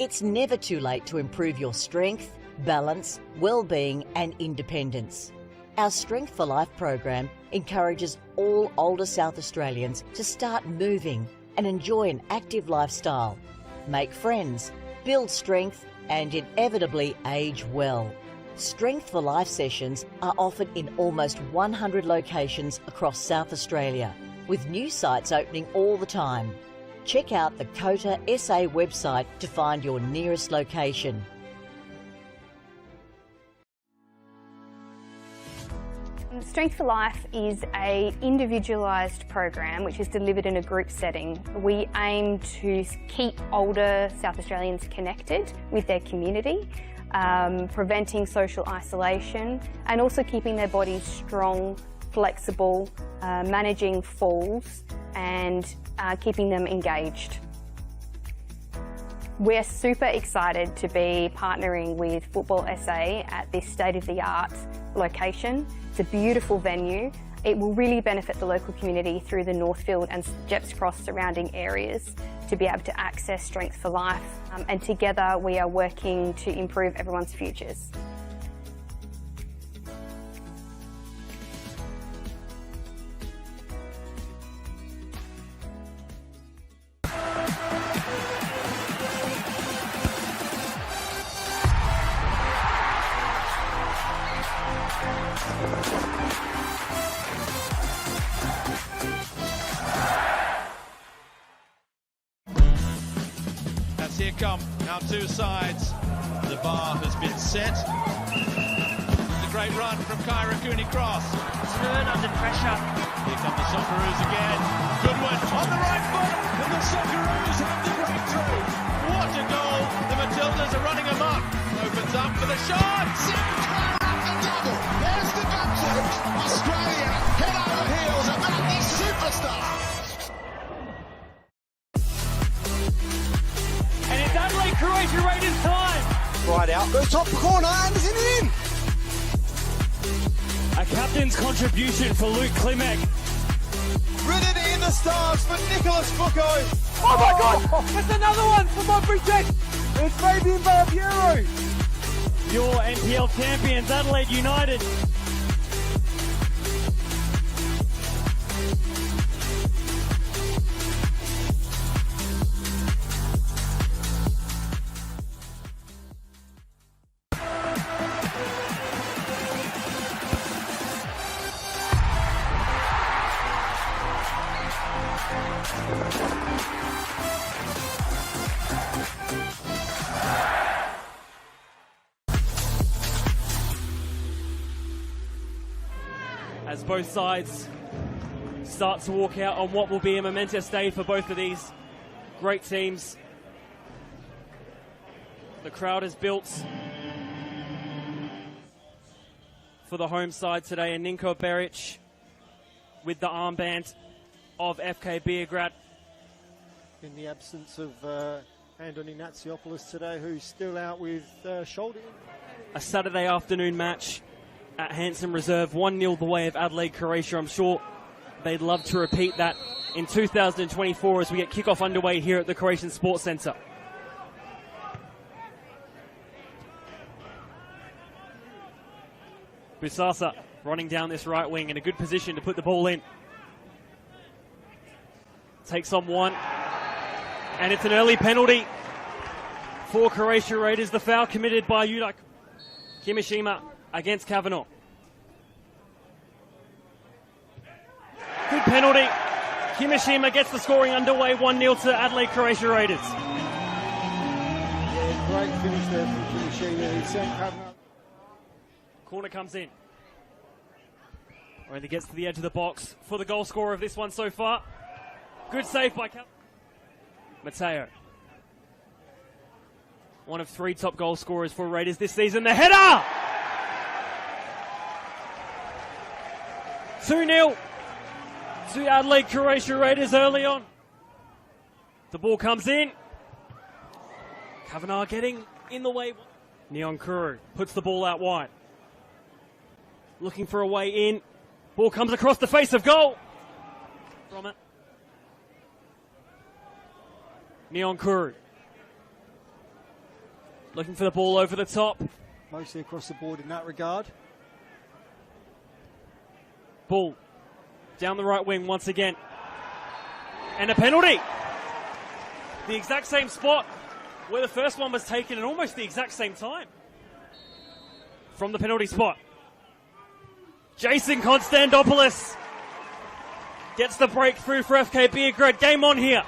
It's never too late to improve your strength, balance, well-being and independence. Our Strength for Life program encourages all older South Australians to start moving and enjoy an active lifestyle, make friends, build strength and inevitably age well. Strength for Life sessions are offered in almost 100 locations across South Australia, with new sites opening all the time. Check out the COTA SA website to find your nearest location. Strength for Life is an individualised program which is delivered in a group setting. We aim to keep older South Australians connected with their community, preventing social isolation and also keeping their bodies strong, flexible, managing falls and keeping them engaged. We're super excited to be partnering with Football SA at this state-of-the-art location. It's a beautiful venue. It will really benefit the local community through the Northfield and Jepps Cross surrounding areas to be able to access Strength for Life. And together we are working to improve everyone's futures. Here come our two sides. The bar has been set. It's a great run from Kyra Cooney-Cross. Turn under pressure. Here come the Socceroos again. Good one on the right foot, and the Socceroos have the breakthrough. What a goal! The Matildas are running amok. Opens up for the shot. Sinclair up the double. There's the baptism. Australia head over heels about this superstar. Adelaide Croatia Raiders time. Right out, goes top corner, and is it in? A captain's contribution for Luke Klimek. Written in the stars for Nicholas Foucault. Oh my God! That's another one for my Bridget. It's Fabian Barbiero. Your NPL champions, Adelaide United. As both sides start to walk out on what will be a momentous day for both of these great teams. The crowd is built for the home side today, and Ninko Beric with the armband of FK Beograd. In the absence of Andoni Natsiopoulos today, who's still out with shoulder. A Saturday afternoon match at Hanson Reserve, 1-0 the way of Adelaide Croatia. I'm sure they'd love to repeat that in 2024 as we get kickoff underway here at the Croatian Sports Centre. Busasa running down this right wing in a good position to put the ball in. Takes on one, and it's an early penalty for Croatia Raiders. The foul committed by Yuda Kimishima against Kavanagh. Good penalty. Kimishima gets the scoring underway, 1-0 to Adelaide Croatia Raiders. Yeah, great finish there from Kimishima. He sent Kavanagh. Corner comes in. Only gets to the edge of the box for the goal scorer of this one so far. Good save by Mateo. One of three top goal scorers for Raiders this season. The header! 2-0 to Adelaide Croatia Raiders early on. The ball comes in. Kavanagh getting in the way. Neon Kuru puts the ball out wide. Looking for a way in. Ball comes across the face of goal. From it. Neon Kuru. Looking for the ball over the top. Mostly across the board in that regard. Ball down the right wing once again. And a penalty. The exact same spot where the first one was taken at almost the exact same time. From the penalty spot. Jason Konstantopoulos gets the breakthrough for FK Beograd. Game on here.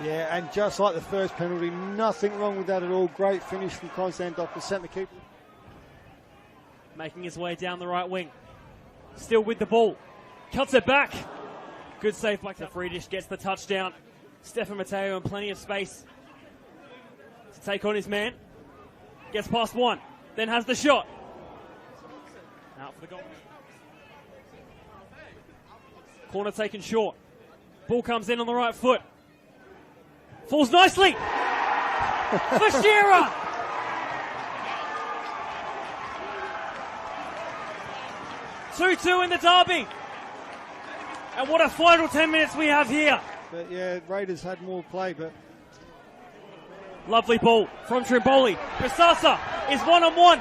Yeah, and just like the first penalty, nothing wrong with that at all. Great finish from Konstantopoulos, centre keeper. Making his way down the right wing. Still with the ball. Cuts it back. Good save by Friedrich, gets the touchdown. Stefan Matteo in plenty of space to take on his man. Gets past one, then has the shot. Out for the goal. Corner taken short. Ball comes in on the right foot. Falls nicely. For Shearer. Two-two in the derby. And what a final 10 minutes we have here. But yeah, Raiders had more play, but... Lovely ball from Trimboli. Bisasa is one-on-one.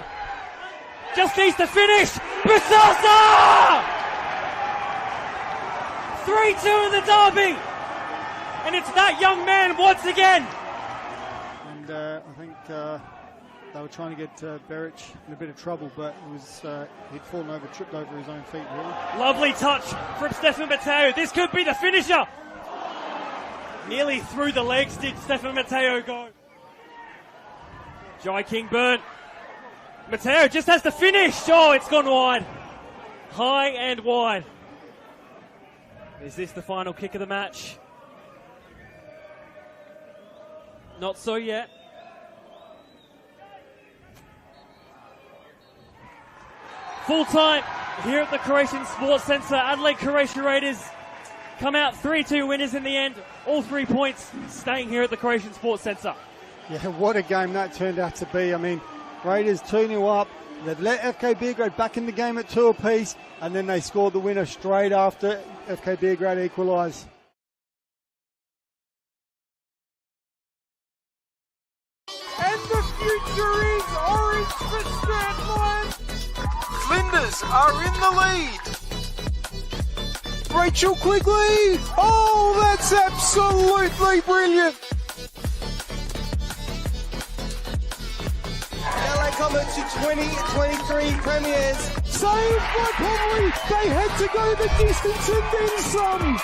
Just needs to finish. Bisasa! 3-2 in the derby. And it's that young man once again. And I think they were trying to get Beric in a bit of trouble, but it was he'd fallen over, tripped over his own feet, really. Lovely touch from Stefan Matteo. This could be the finisher. Nearly through the legs did Stefan Matteo go. Jai King-Byrne. Matteo just has to finish. Oh, it's gone wide. High and wide. Is this the final kick of the match? Not so yet. Full time here at the Croatian Sports Centre. Adelaide Croatia Raiders come out 3-2 winners in the end. All 3 points staying here at the Croatian Sports Centre. Yeah, what a game that turned out to be. I mean, Raiders 2-0 up. They'd let FK Beograd back in the game at 2 apiece, and then they scored the winner straight after FK Beograd equalised. And the future is orange for Strandline. Flinders are in the lead. Rachel Quigley. Oh, that's absolutely brilliant. LA Comets to 2023 premiers. Saved by Conley. They had to go the distance and then some.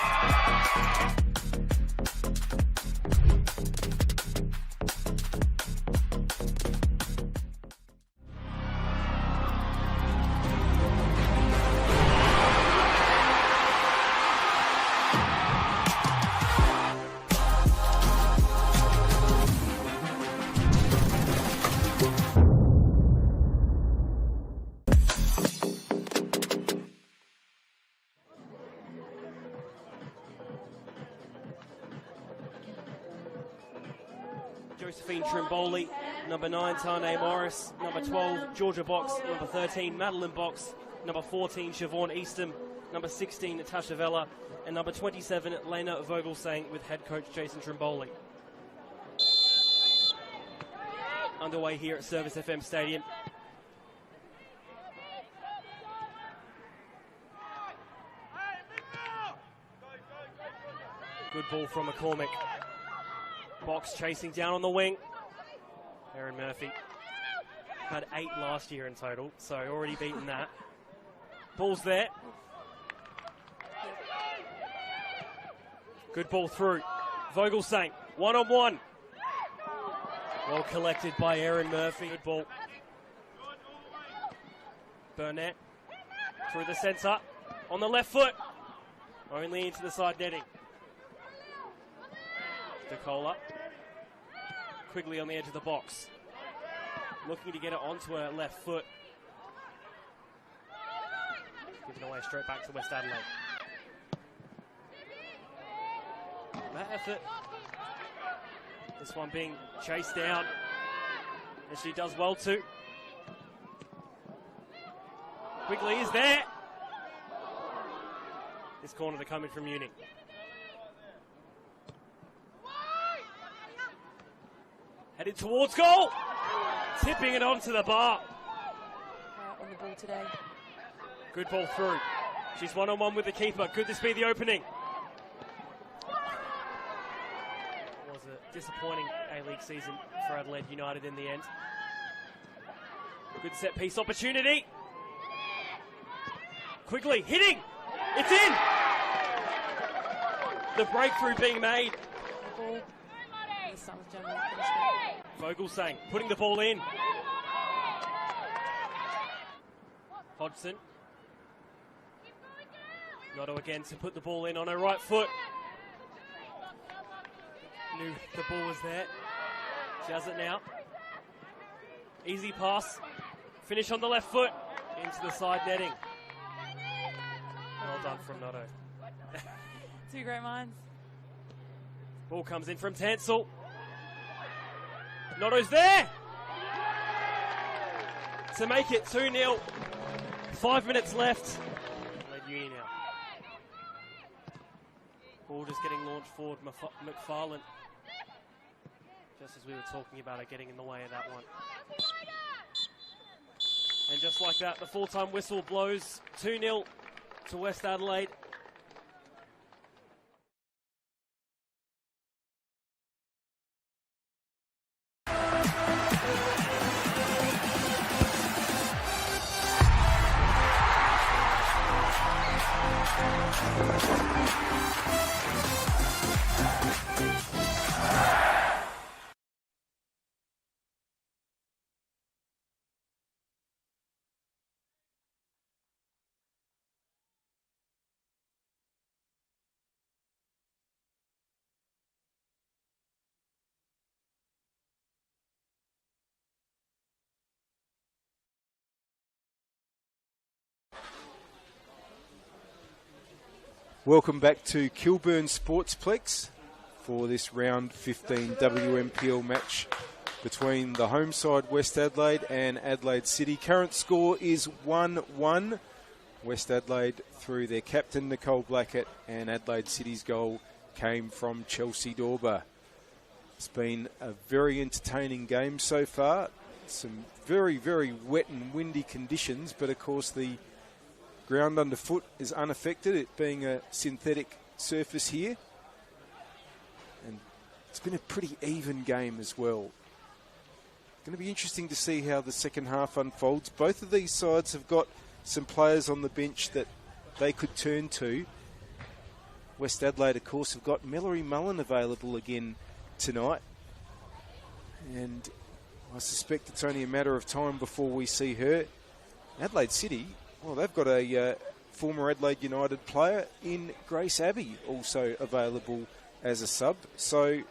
Josephine Trimboli, number 9, Tane Morris, number 12, Georgia Box, number 13, Madeline Box, number 14, Siobhan Eastham, number 16, Natasha Vella, and number 27, Lena Vogelsang, with head coach Jason Trimboli. Underway here at Service FM Stadium. Good ball from McCormick. Box chasing down on the wing. Aaron Murphy had 8 last year in total, so already beaten that. Ball's there. Good ball through. Vogelsang, one-on-one. Well collected by Aaron Murphy. Good ball. Burnett through the centre. On the left foot. Only into the side netting. DeCola. Quigley on the edge of the box. Looking to get it onto her left foot. Given away straight back to West Adelaide. That effort. This one being chased down. And she does well too. Quigley is there. This corner to come in from Munich. Headed towards goal. Tipping it onto the bar. On the ball today. Good ball through. She's one-on-one with the keeper. Could this be the opening? It was a disappointing A-League season for Adelaide United in the end. Good set-piece opportunity. Quickly, hitting! It's in! The breakthrough being made. The ball. This time with general Vogelsang putting the ball in. Hodgson. Notto again to put the ball in on her right foot. Knew the ball was there. She has it now. Easy pass. Finish on the left foot. Into the side netting. Well done from Notto. Two great minds. Ball comes in from Tansel. Notto's there! To make it 2-0. 5 minutes left. Adelaide Uni now. Ball just getting launched forward. McFarlane. Just as we were talking about it, getting in the way of that one. And just like that, the full-time whistle blows. 2-0 to West Adelaide. Welcome back to Kilburn Sportsplex for this round 15 WMPL match between the home side West Adelaide and Adelaide City. Current score is 1-1. West Adelaide through their captain Nicole Blackett, and Adelaide City's goal came from Chelsea Dorber. It's been a very entertaining game so far. Some very, very wet and windy conditions, but of course the ground underfoot is unaffected, it being a synthetic surface here. And it's been a pretty even game as well. Going to be interesting to see how the second half unfolds. Both of these sides have got some players on the bench that they could turn to. West Adelaide, of course, have got Mallory Mullen available again tonight. And I suspect it's only a matter of time before we see her. Adelaide City, well, they've got a former Adelaide United player in Grace Abbey also available as a sub. So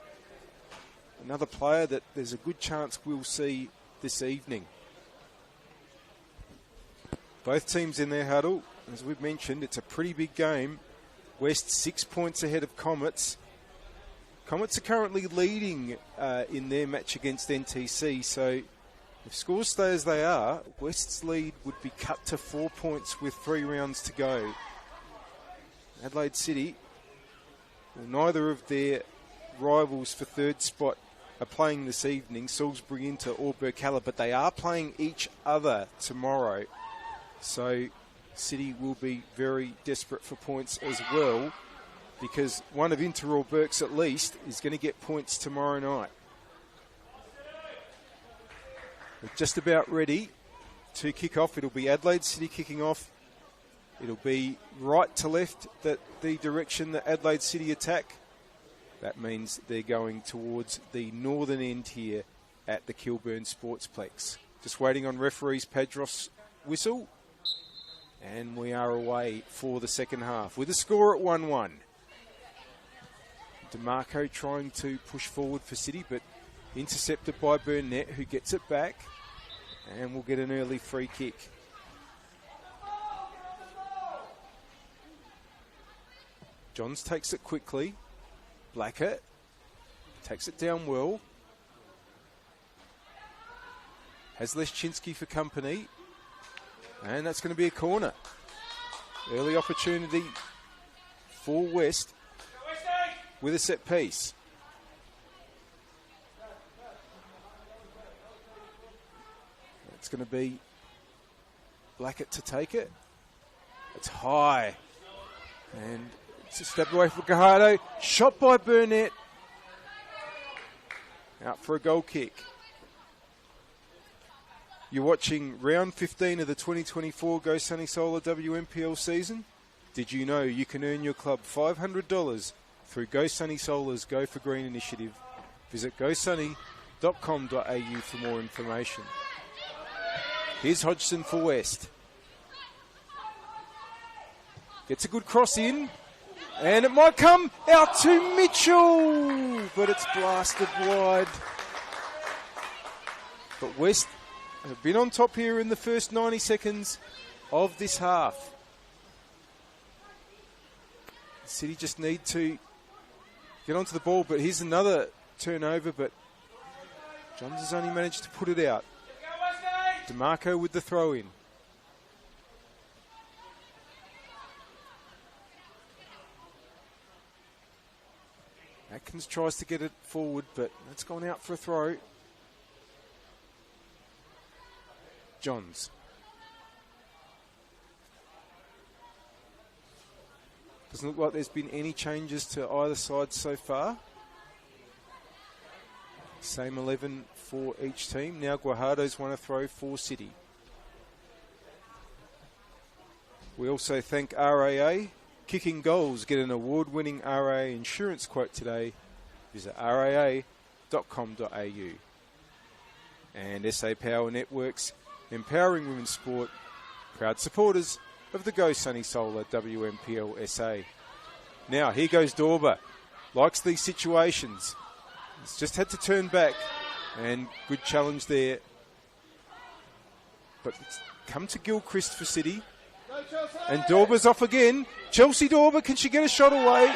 another player that there's a good chance we'll see this evening. Both teams in their huddle. As we've mentioned, it's a pretty big game. West 6 points ahead of Comets. Comets are currently leading in their match against NTC, so if scores stay as they are, West's lead would be cut to 4 points with 3 rounds to go. Adelaide City, well, neither of their rivals for third spot are playing this evening, Salisbury Inter or Burkalla, but they are playing each other tomorrow. So City will be very desperate for points as well, because one of Inter or Burks at least is going to get points tomorrow night. We're just about ready to kick off. It'll be Adelaide City kicking off. It'll be right to left, the direction that Adelaide City attack. That means they're going towards the northern end here at the Kilburn Sportsplex. Just waiting on referee's Padros whistle. And we are away for the second half with a score at 1-1. DeMarco trying to push forward for City, but intercepted by Burnett, who gets it back. And we'll get an early free kick. Johns takes it quickly. Blackett takes it down well. Has Leszczynski for company. And that's going to be a corner. Early opportunity for West with a set piece. It's going to be Blackett to take it. It's high. And it's a step away from Gajardo. Shot by Burnett. Out for a goal kick. You're watching round 15 of the 2024 Go Sunny Solar WNPL season. Did you know you can earn your club $500 through Go Sunny Solar's Go for Green initiative? Visit gosunny.com.au for more information. Here's Hodgson for West. Gets a good cross in. And it might come out to Mitchell. But it's blasted wide. But West have been on top here in the first 90 seconds of this half. City just need to get onto the ball, but here's another turnover, but Johns has only managed to put it out. DeMarco with the throw in. Atkins tries to get it forward, but that's gone out for a throw. Johns. Doesn't look like there's been any changes to either side so far. Same 11 for each team. Now Guajardo's won a throw for City. We also thank RAA. Kicking Goals. Get an award-winning RAA insurance quote today. Visit raa.com.au. And SA Power Networks, empowering women's sport. Proud supporters of the Go Sunny Solar WNPLSA. Now, here goes Dorber. Likes these situations. He's just had to turn back. And good challenge there. But it's come to Gilchrist for City. And Dorber's off again. Chelsea Dorber, can she get a shot away?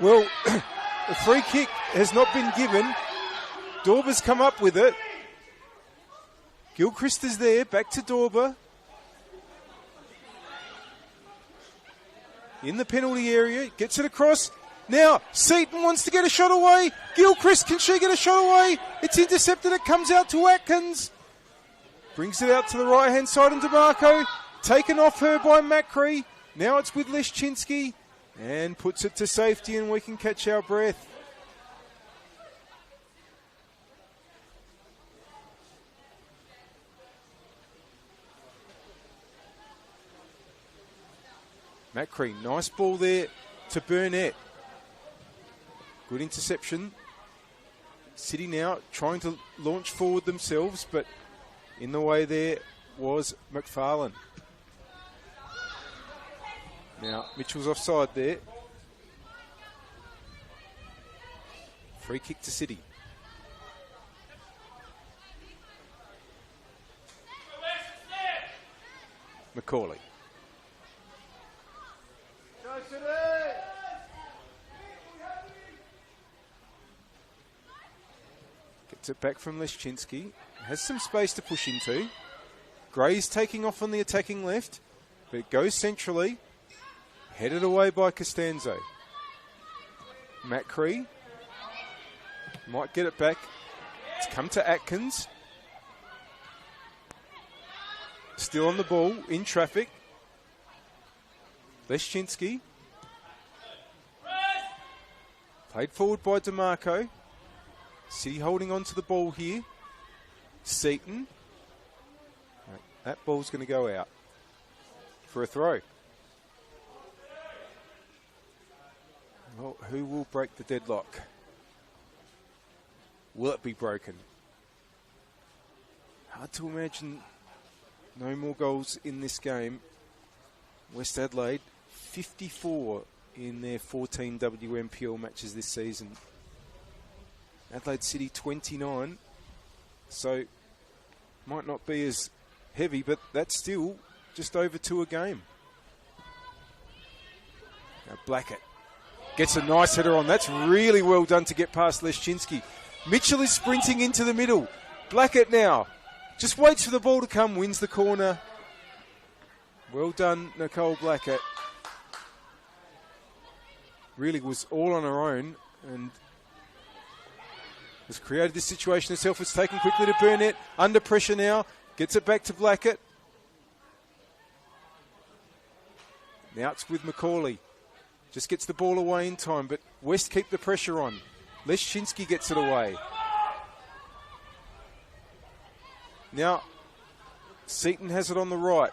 Well, the free kick has not been given. Dorber's come up with it. Gilchrist is there, back to Dorber. In the penalty area, gets it across. Now, Seaton wants to get a shot away. Gilchrist, can she get a shot away? It's intercepted, it comes out to Atkins. Brings it out to the right-hand side, and DeMarco taken off her by Macri. Now it's with Leszczynski, and puts it to safety, and we can catch our breath. Macri, nice ball there to Burnett. Good interception. City now trying to launch forward themselves, but in the way there was McFarlane. Now, Mitchell's offside there. Free kick to City. Macaulay. Gets it back from Leszczynski. Has some space to push into. Gray's taking off on the attacking left, but it goes centrally. Headed away by Costanzo. Macri might get it back. It's come to Atkins. Still on the ball, in traffic. Leszczynski. Played forward by DeMarco. City holding on to the ball here. Seaton. That ball's going to go out for a throw. Well, who will break the deadlock? Will it be broken? Hard to imagine no more goals in this game. West Adelaide, 54 in their 14 WNPL matches this season. Adelaide City, 29. So, might not be as heavy, but that's still just over 2 a game. Now Blackett gets a nice header on. That's really well done to get past Leszczynski. Mitchell is sprinting into the middle. Blackett now just waits for the ball to come, wins the corner. Well done, Nicole Blackett. Really was all on her own and has created this situation herself. It's taken quickly to Burnett. Under pressure now. Gets it back to Blackett. Now it's with Macaulay. Just gets the ball away in time, but West keep the pressure on. Leschinski gets it away. Now, Seaton has it on the right.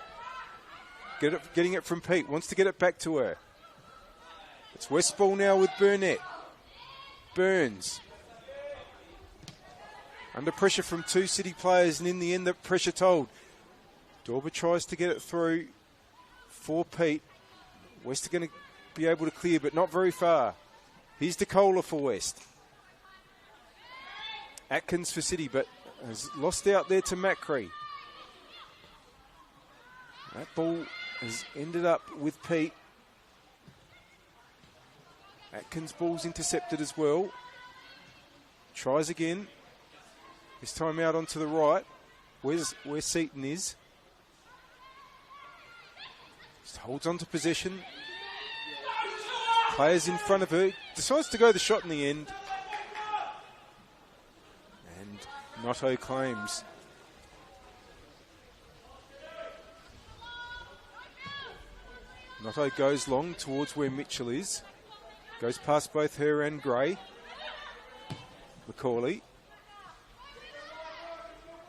Getting it from Pete. Wants to get it back to her. It's West ball now with Burnett. Burns. Under pressure from two City players, and in the end, the pressure told. Dorber tries to get it through for Pete. West are going to be able to clear, but not very far. Here's DeCola for West. Atkins for City, but has lost out there to Macri. That ball has ended up with Pete. Atkins' ball's intercepted as well. Tries again. This time out onto the right. Where Seaton is. Just holds on to possession. Players in front of her. Decides to go the shot in the end. And Noto claims. Noto goes long towards where Mitchell is. Goes past both her and Gray. Macaulay.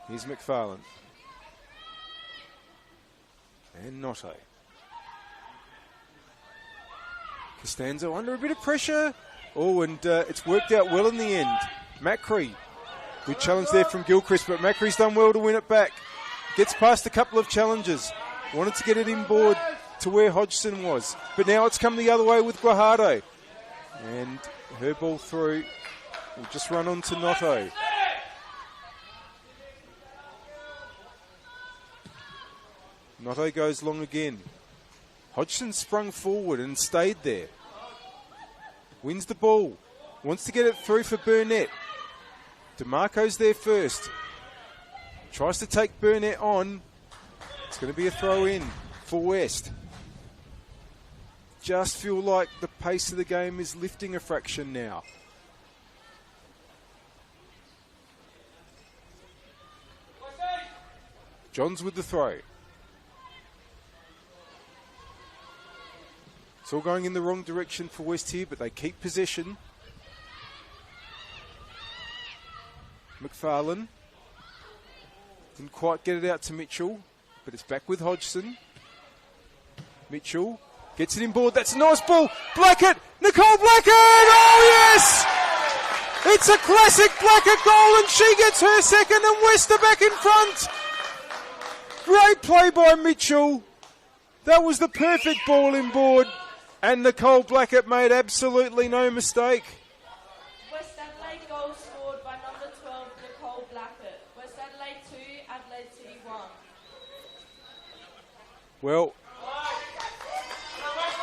Here's McFarlane. And Noto. Costanzo under a bit of pressure. Oh, and it's worked out well in the end. Macri. Good challenge there from Gilchrist, but Macri's done well to win it back. Gets past a couple of challenges. Wanted to get it inboard to where Hodgson was. But now it's come the other way with Guajardo. And her ball through will just run on to Noto. Noto goes long again. Hodgson sprung forward and stayed there. Wins the ball. Wants to get it through for Burnett. DeMarco's there first. Tries to take Burnett on. It's going to be a throw in for West. Just feel like the pace of the game is lifting a fraction now. Johns with the throw. It's all going in the wrong direction for West here, but they keep possession. McFarlane. Didn't quite get it out to Mitchell, but it's back with Hodgson. Mitchell gets it inboard. That's a nice ball. Blackett! Nicole Blackett! Oh, yes! It's a classic Blackett goal, and she gets her second, and West are back in front. Great play by Mitchell. That was the perfect ball inboard, and Nicole Blackett made absolutely no mistake. West Adelaide goal scored by number 12, Nicole Blackett. West Adelaide 2, Adelaide City 1. Well,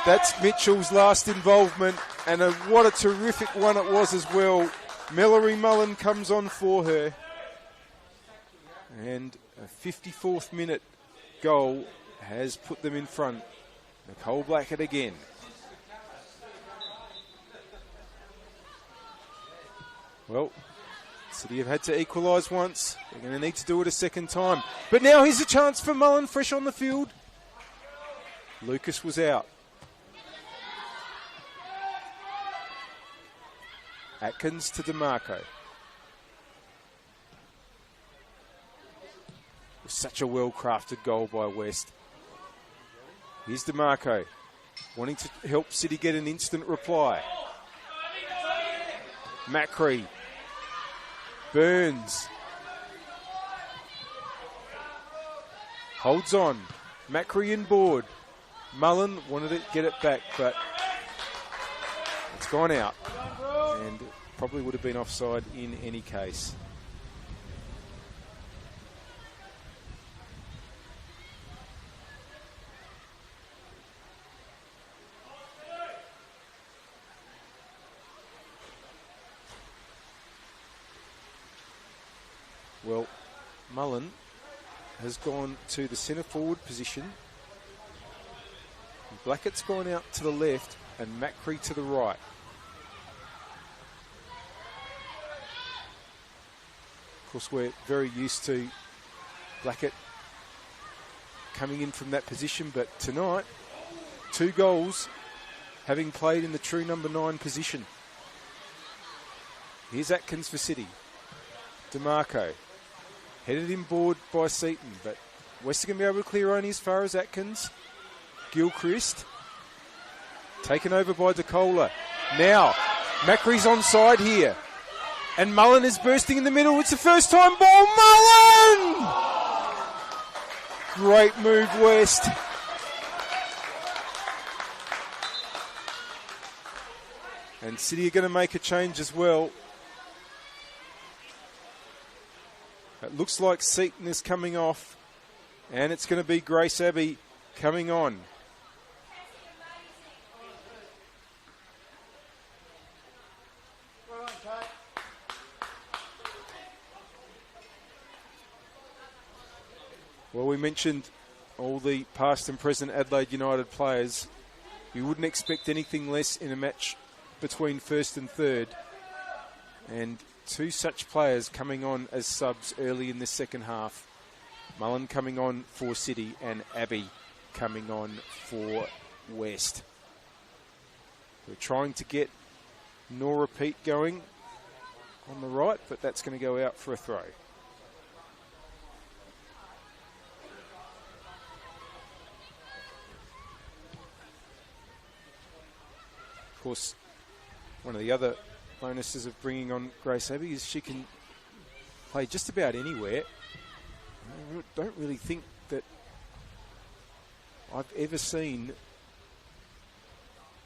that's Mitchell's last involvement, and what a terrific one it was as well. Mallory Mullen comes on for her. And a 54th minute goal has put them in front. Nicole Blackett again. Well, City have had to equalise once. They're going to need to do it a second time. But now here's a chance for Mullen, fresh on the field. Lucas was out. Atkins to DeMarco. Such a well-crafted goal by West. Here's DeMarco, wanting to help City get an instant reply. Macri. Burns. Holds on. Macri inboard. Mullen wanted to get it back, but it's gone out. And probably would have been offside in any case. Well, Mullen has gone to the centre forward position. Blackett's gone out to the left and Macri to the right. Of course, we're very used to Blackett coming in from that position, but tonight, 2 goals having played in the true number 9 position. Here's Atkins for City. DeMarco. Headed inboard by Seaton, but West are going to be able to clear only as far as Atkins. Gilchrist. Taken over by DeCola. Now, Macri's onside here. And Mullen is bursting in the middle. It's the first time ball. Mullen! Great move, West. And City are going to make a change as well. It looks like Seaton is coming off. And it's going to be Grace Abbey coming on. Well, we mentioned all the past and present Adelaide United players. You wouldn't expect anything less in a match between first and third. And 2 such players coming on as subs early in the second half. Mullen coming on for City and Abbey coming on for West. We're trying to get Nora Pete going on the right, but that's going to go out for a throw. Of course, one of the other bonuses of bringing on Grace Abbey is she can play just about anywhere. I don't really think that I've ever seen,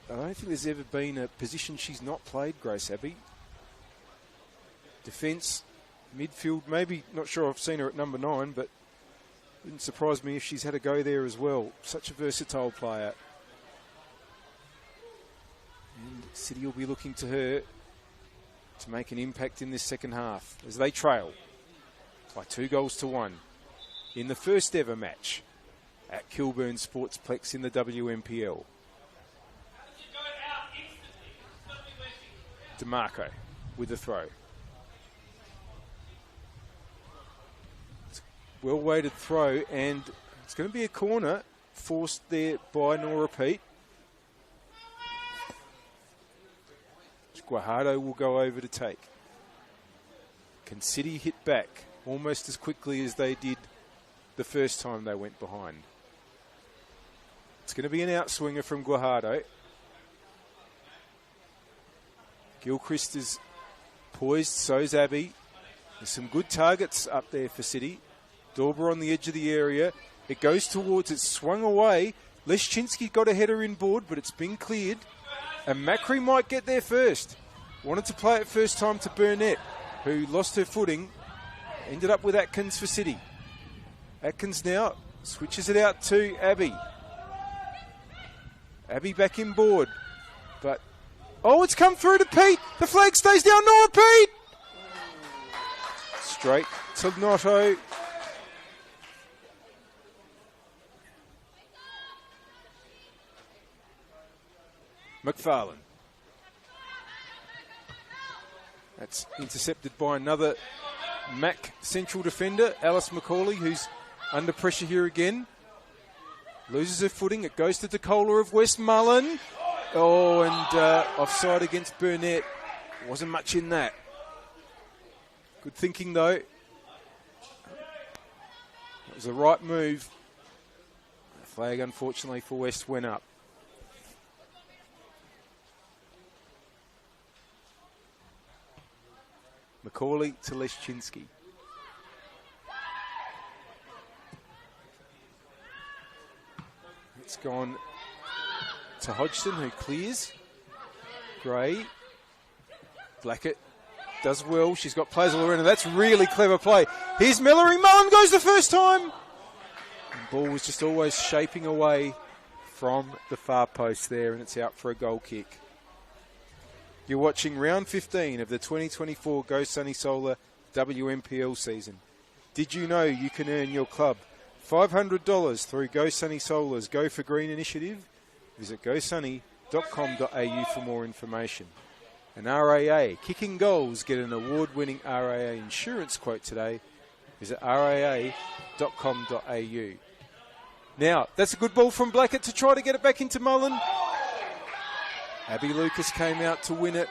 I don't think there's ever been a position she's not played, Grace Abbey. Defence, midfield, maybe, not sure I've seen her at number 9, but it wouldn't surprise me if she's had a go there as well. Such a versatile player. And City will be looking to her to make an impact in this second half as they trail by 2-1 in the first ever match at Kilburn Sportsplex in the WNPL. DeMarco with the throw. It's a well-weighted throw, and it's going to be a corner forced there by Nora Pete. Guajardo will go over to take. Can City hit back almost as quickly as they did the first time they went behind? It's going to be an outswinger from Guajardo. Gilchrist is poised, so's Abbey. There's some good targets up there for City. Dorber on the edge of the area. It goes towards, it's swung away. Leszczynski got a header inboard, but it's been cleared. And Macri might get there first. Wanted to play it first time to Burnett, who lost her footing. Ended up with Atkins for City. Atkins now switches it out to Abbey. Abbey back inboard. But, oh, it's come through to Pete. The flag stays down, Nora Pete. Straight to Notto. McFarlane. That's intercepted by another Mac central defender, Alice McCauley, who's under pressure here again. Loses her footing. It goes to DeCola of West. Mullen. Oh, and offside against Burnett. Wasn't much in that. Good thinking, though. It was the right move. The flag, unfortunately, for West went up. McCauley to Leszczynski. It's gone to Hodgson, who clears. Gray. Blackett does well. She's got players all around her. That's really clever play. Here's Mallory. Mullen goes the first time. And ball was just always shaping away from the far post there, and it's out for a goal kick. You're watching round 15 of the 2024 Go Sunny Solar WNPL season. Did you know you can earn your club $500 through Go Sunny Solar's Go for Green initiative? Visit gosunny.com.au for more information. An RAA kicking goals. Get an award-winning RAA insurance quote today. Visit raa.com.au. Now, that's a good ball from Blackett to try to get it back into Mullen. Abby Lucas came out to win it.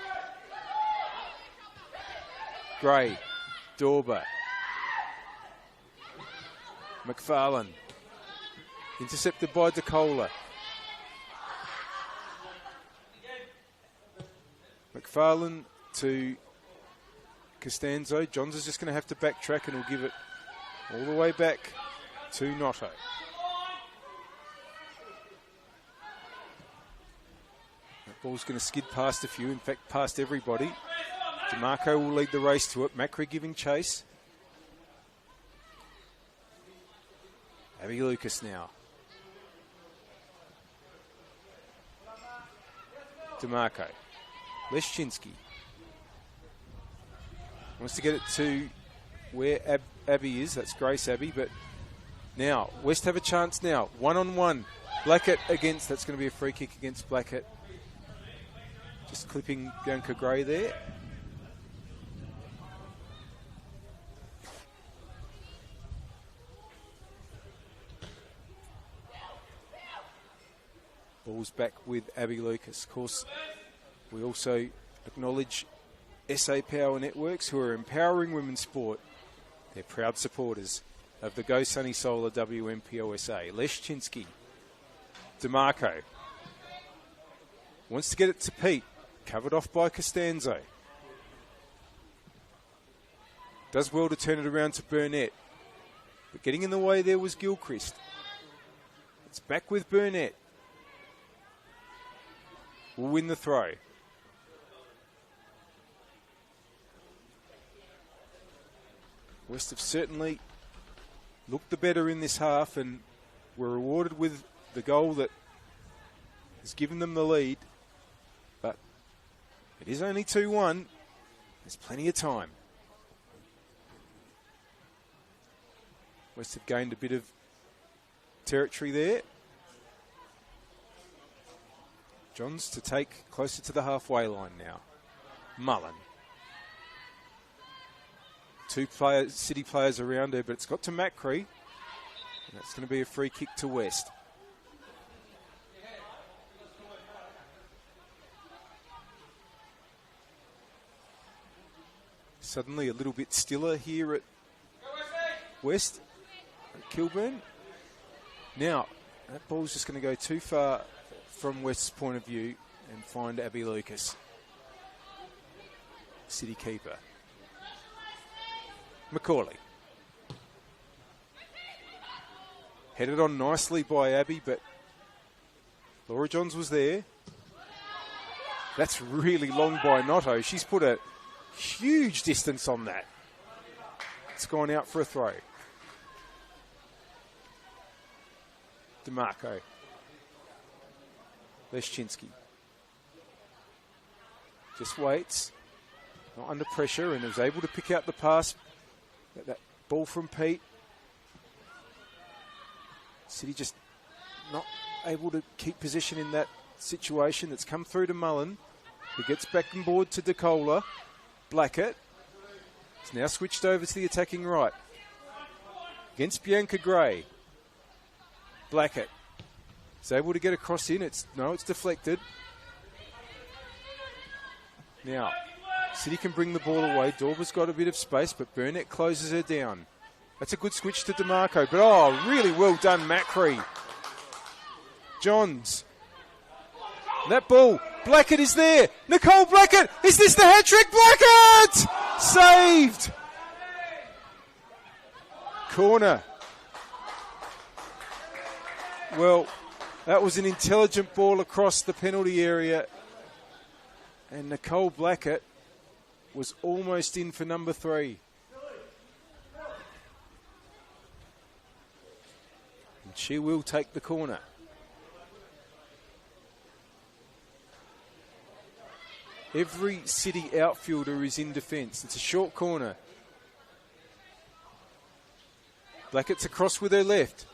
Gray, Dorber, McFarlane, intercepted by DeCola. McFarlane to Costanzo. Johns is just going to have to backtrack and he'll give it all the way back to Noto. That ball's going to skid past a few, in fact past everybody. DeMarco will lead the race to it. Macri giving chase. Abby Lucas now. DeMarco. Leszczynski. Wants to get it to where Abby is. That's Grace Abby. But now, West have a chance now. 1-on-1. Blackett against. That's going to be a free kick against Blackett. Just clipping Bianca Gray there. Ball's back with Abby Lucas. Of course, we also acknowledge SA Power Networks, who are empowering women's sport. They're proud supporters of the Go Sunny Solar WNPLSA. Leszczynski. DeMarco. Wants to get it to Pete. Covered off by Costanzo. Does well to turn it around to Burnett. But getting in the way there was Gilchrist. It's back with Burnett. Will win the throw. West have certainly looked the better in this half and were rewarded with the goal that has given them the lead. But it is only 2-1. There's plenty of time. West have gained a bit of territory there. Johns to take closer to the halfway line now. Mullen. Two City players around her, but it's got to Macri. And that's going to be a free kick to West. Suddenly a little bit stiller here at West. At Kilburn. Now, that ball's just going to go too far from West's point of view and find Abby Lucas. City keeper. Macaulay. Headed on nicely by Abby, but Laura Johns was there. That's really long by Noto. She's put a huge distance on that. It's gone out for a throw. DeMarco. Leszczynski. Just waits. Not under pressure and was able to pick out the pass. That ball from Pete. City just not able to keep position in that situation. That's come through to Mullen, who gets back on board to DeCola. Blackett. It's now switched over to the attacking right. Against Bianca Gray. Blackett. Is able to get a cross in. It's deflected. Now, City can bring the ball away. Dorber's got a bit of space, but Burnett closes her down. That's a good switch to DeMarco, but really well done, Macri. Johns. And that ball, Blackett is there. Nicole Blackett, is this the hat-trick? Blackett! Saved! Corner. Well, that was an intelligent ball across the penalty area. And Nicole Blackett was almost in for number 3. And she will take the corner. Every City outfielder is in defence. It's a short corner. Blackett's across with her left.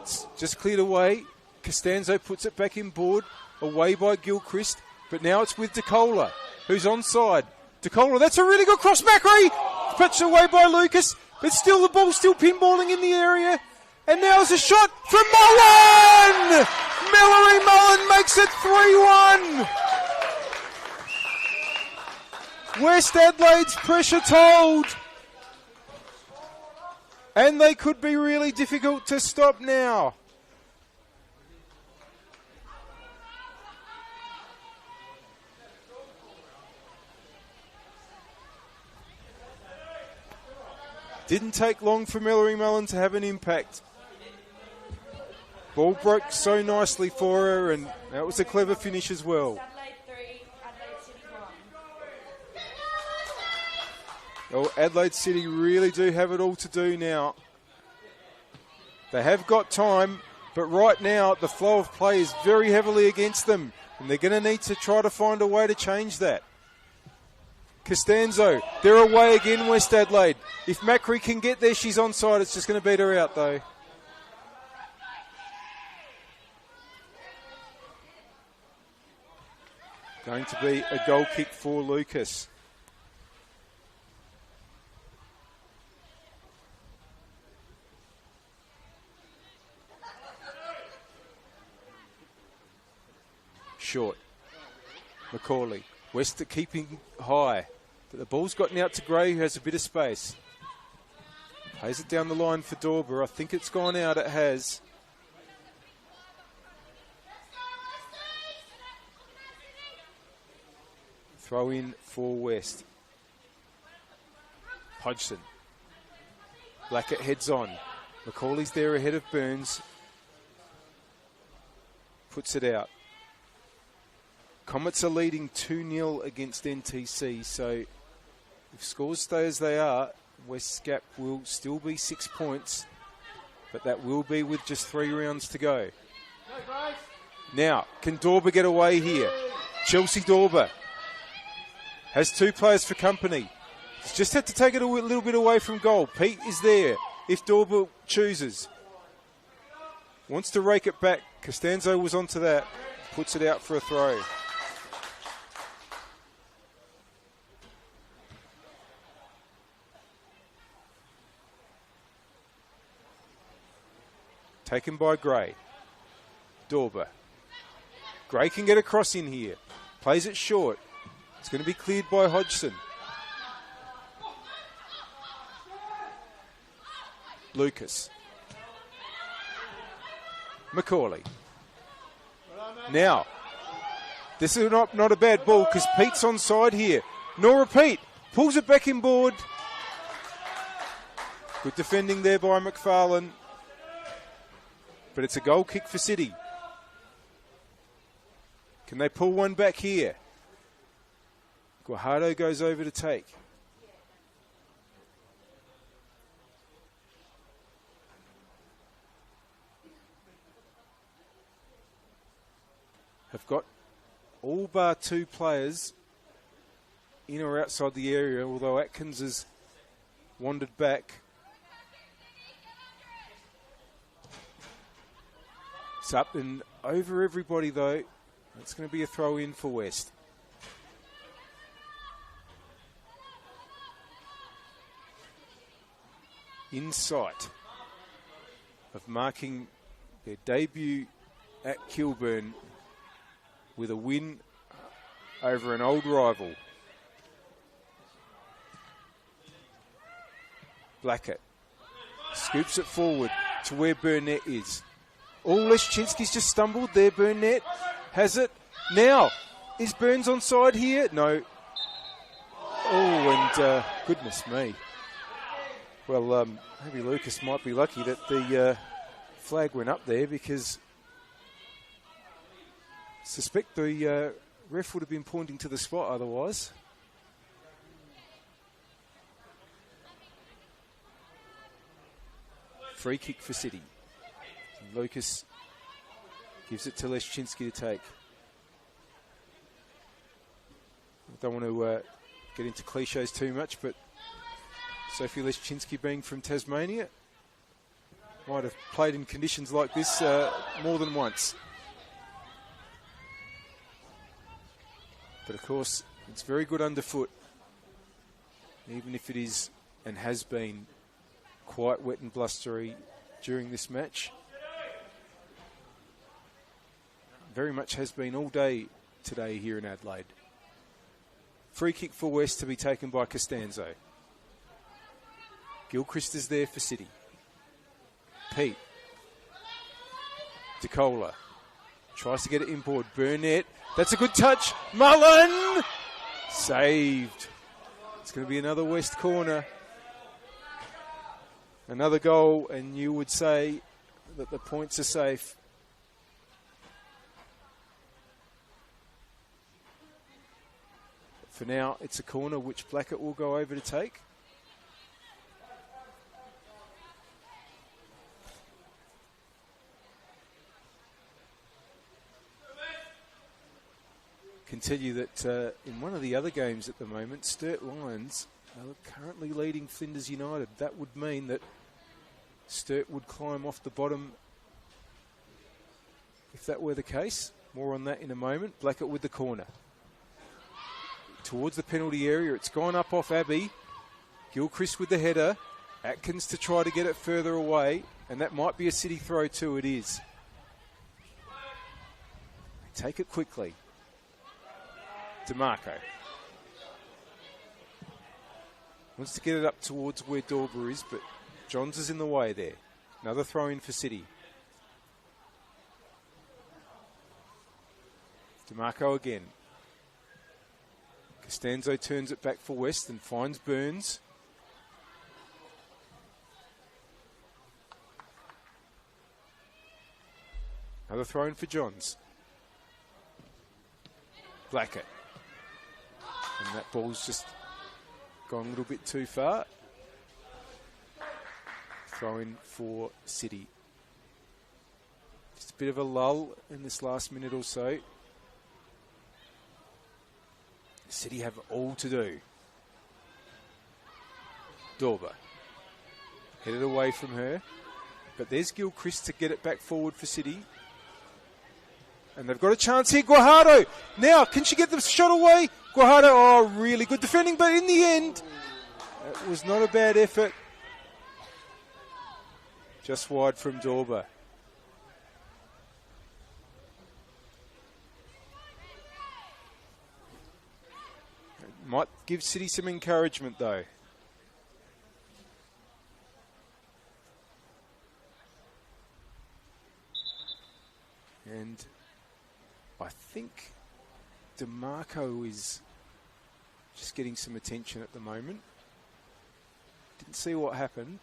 It's just cleared away. Costanzo puts it back in board. Away by Gilchrist. But now it's with DeCola, who's onside. DeCola, that's a really good cross. Macri! Pitched away by Lucas. But still the ball still pinballing in the area. And now's a shot from Mullen! Mallory Mullen makes it 3-1. West Adelaide's pressure told. And they could be really difficult to stop now. Didn't take long for Mallory Mullen to have an impact. Ball broke so nicely for her, and that was a clever finish as well. Adelaide 3, Adelaide City 1. Oh, Adelaide City really do have it all to do now. They have got time, but right now the flow of play is very heavily against them, and they're going to need to try to find a way to change that. Costanzo, they're away again, West Adelaide. If Macri can get there, she's onside. It's just going to beat her out, though. Going to be a goal kick for Lucas. Short. Macaulay. West keeping high. But the ball's gotten out to Gray, who has a bit of space. Plays it down the line for Dorber. I think it's gone out. It has. Throw in for West. Hodgson. Blackett heads on. Macaulay's there ahead of Burns. Puts it out. Comets are leading 2-0 against NTC, so if scores stay as they are, West's gap will still be 6 points, but that will be with just 3 rounds to go. Now, can Dorber get away here? Chelsea Dorber has 2 players for company. He's just had to take it a little bit away from goal. Pete is there if Dorber chooses. Wants to rake it back. Costanzo was onto that. Puts it out for a throw. Taken by Gray. Dorber. Gray can get across in here. Plays it short. It's going to be cleared by Hodgson. Lucas. Macaulay. Now, this is not a bad ball because Pete's onside here. Nora Pete pulls it back inboard. Good defending there by McFarlane. But it's a goal kick for City. Can they pull one back here? Guajardo goes over to take. Have got all bar 2 players in or outside the area, although Atkins has wandered back. It's up and over everybody, though. It's going to be a throw in for West. In sight of marking their debut at Kilburn with a win over an old rival. Blackett scoops it forward to where Burnett is. Leschinski's just stumbled there. Burnett has it. Now, is Burns onside here? No. Oh, and goodness me. Well, maybe Lucas might be lucky that the flag went up there because I suspect the ref would have been pointing to the spot otherwise. Free kick for City. Lucas gives it to Leschinski to take. I don't want to get into cliches too much, but Sophie Leschinski, being from Tasmania, might have played in conditions like this more than once. But of course, it's very good underfoot, even if it is and has been quite wet and blustery during this match. Very much has been all day today here in Adelaide. Free kick for West to be taken by Costanzo. Gilchrist is there for City. Pete. DeCola tries to get it inboard. Burnett. That's a good touch. Mullen! Saved. It's going to be another West corner. Another goal, and you would say that the points are safe. For now, it's a corner which Blackett will go over to take. Continue that in one of the other games at the moment, Sturt Lions are currently leading Flinders United. That would mean that Sturt would climb off the bottom if that were the case. More on that in a moment. Blackett with the corner. Towards the penalty area. It's gone up off Abbey. Gilchrist with the header. Atkins to try to get it further away. And that might be a City throw too. It is. Take it quickly. DeMarco. Wants to get it up towards where Dorber is, but Johns is in the way there. Another throw in for City. DeMarco again. Costanzo turns it back for West and finds Burns. Another throw in for Johns. Blackett. And that ball's just gone a little bit too far. Throw in for City. Just a bit of a lull in this last minute or so. City have all to do. Dorber. Headed away from her. But there's Gilchrist to get it back forward for City. And they've got a chance here. Guajardo. Now, can she get the shot away? Guajardo, oh, really good defending. But in the end, it was not a bad effort. Just wide from Dorber. Might give City some encouragement, though. And I think DeMarco is just getting some attention at the moment. Didn't see what happened.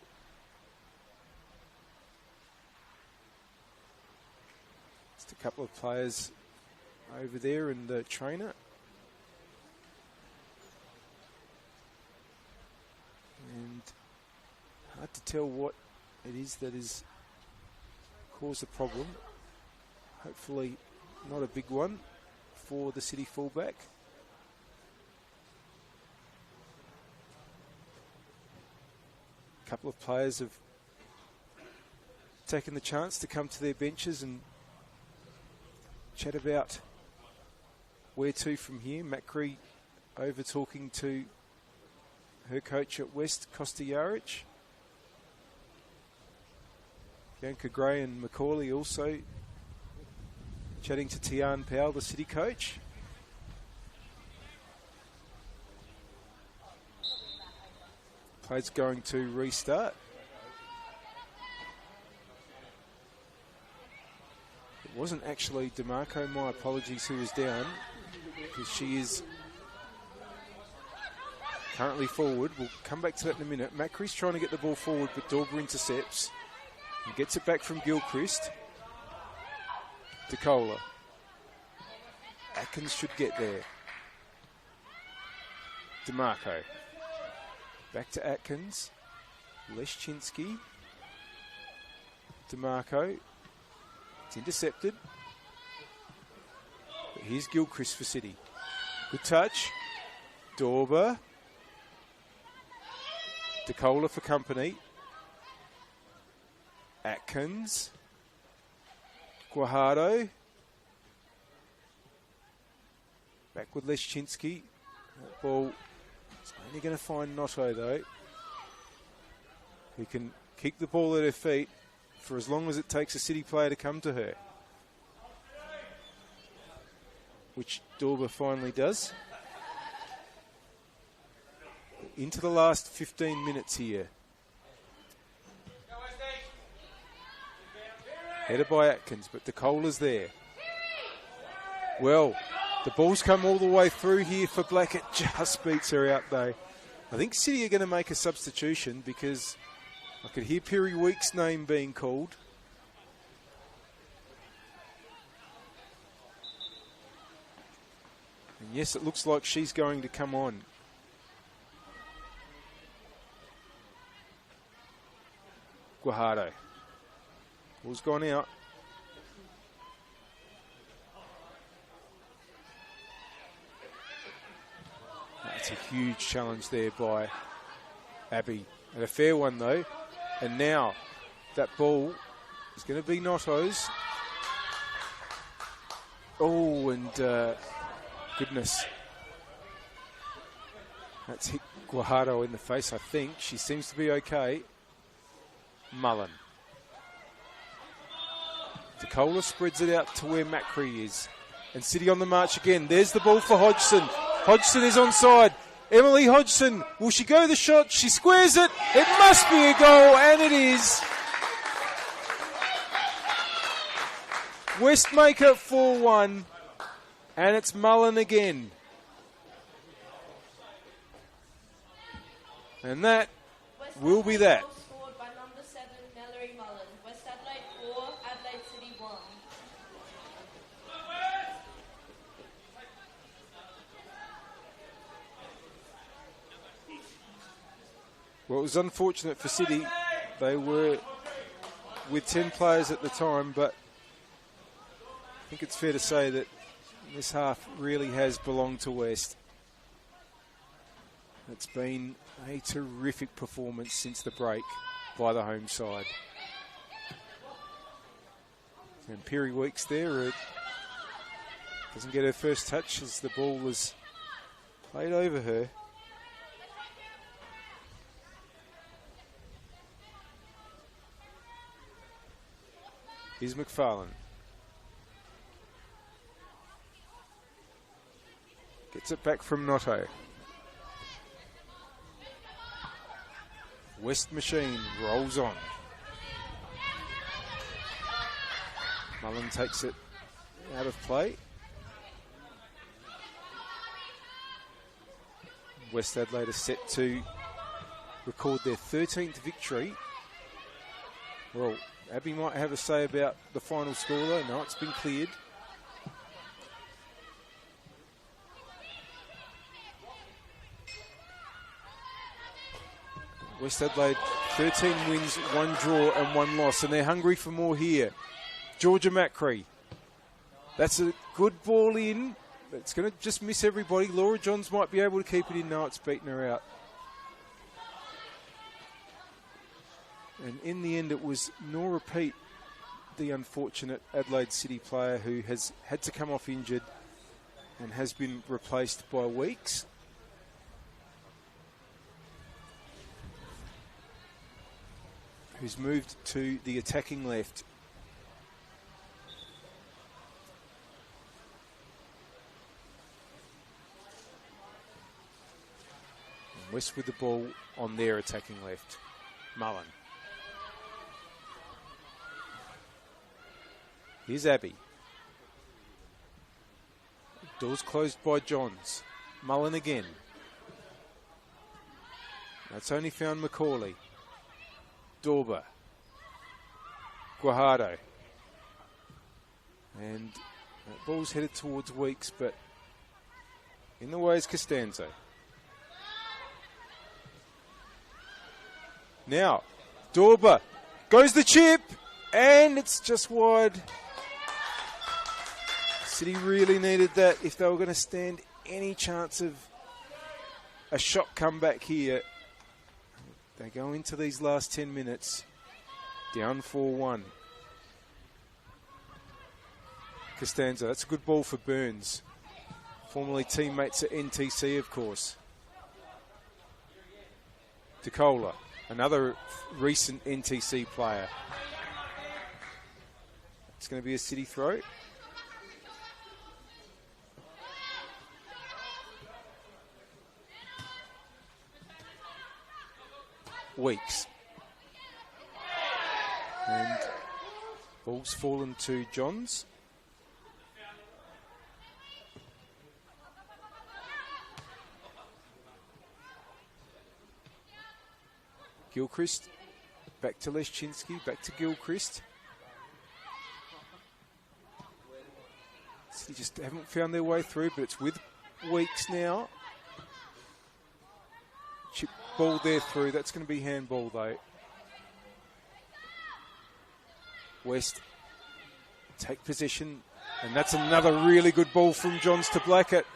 Just a couple of players over there and the trainer. And hard to tell what it is that has caused a problem. Hopefully not a big one for the City fullback. A couple of players have taken the chance to come to their benches and chat about where to from here. Macri over talking to her coach at West, Costa Jaric. Bianca Gray and Macaulay also chatting to Tian Powell, the City coach. Play's going to restart. It wasn't actually DeMarco, my apologies, who was down, because she is currently forward. We'll come back to that in a minute. Macri's trying to get the ball forward, but Dorber intercepts. He gets it back from Gilchrist. DeCola. Atkins should get there. DeMarco. Back to Atkins. Leszczynski. DeMarco. It's intercepted. But here's Gilchrist for City. Good touch. Dorber. DeCola for company. Atkins. Guajardo. Back with Leszczynski. That ball is only going to find Noto, though. He can kick the ball at her feet. for as long as it takes a City player to come to her. Which Dorber finally does. Into the last 15 minutes here. Headed by Atkins, but DeCola's there. Well, the ball's come all the way through here for Blackett. Just beats her out though. I think City are going to make a substitution because I could hear Perry Weeks' name being called. And yes, it looks like she's going to come on. Guajardo. Ball's gone out. That's a huge challenge there by Abby. And a fair one though. And now that ball is going to be Notto's. Oh, and goodness. That's hit Guajardo in the face, I think. She seems to be okay. Mullen. DeCola spreads it out to where Macri is. And City on the march again. There's the ball for Hodgson. Hodgson is onside. Emily Hodgson, will she go the shot? She squares it. It must be a goal, and it is. West make it 4-1, and it's Mullen again. And that will be that. Scored by number 7, Mallory Mullen. West Adelaide 4, Adelaide City 1. Well, it was unfortunate for City. They were with 10 players at the time, but I think it's fair to say that this half really has belonged to West. It's been a terrific performance since the break by the home side. And Perry Weeks there doesn't get her first touch as the ball was played over her. Here's McFarlane. Gets it back from Notto. West machine rolls on. Mullen takes it out of play. West Adelaide is set to record their 13th victory. Well, Abby might have a say about the final score though. No, it's been cleared. West Adelaide, 13 wins, 1 draw and 1 loss, and they're hungry for more here. Georgia Macri. That's a good ball in. It's going to just miss everybody. Laura Johns might be able to keep it in. No, it's beaten her out. And in the end, it was Nora Pete, the unfortunate Adelaide City player who has had to come off injured and has been replaced by Weeks. Who's moved to the attacking left. And West with the ball on their attacking left. Mullen. Here's Abby. Doors closed by Johns. Mullen again. That's only found Macaulay. Dorber. Guajardo. And that ball's headed towards Weeks, but in the way is Costanzo. Now, Dorber goes the chip, and it's just wide. City really needed that if they were going to stand any chance of a shot comeback here. They go into these last 10 minutes down 4-1. Costanzo, that's a good ball for Burns. Formerly teammates at NTC, of course. DeCola, another recent NTC player. It's going to be a City throw. Weeks. And ball's fallen to Johns. Gilchrist, back to Leszczynski, back to Gilchrist. City just haven't found their way through, but it's with Weeks now. Chip ball there through. That's going to be handball though. West take possession, and that's another really good ball from Johns to Blackett.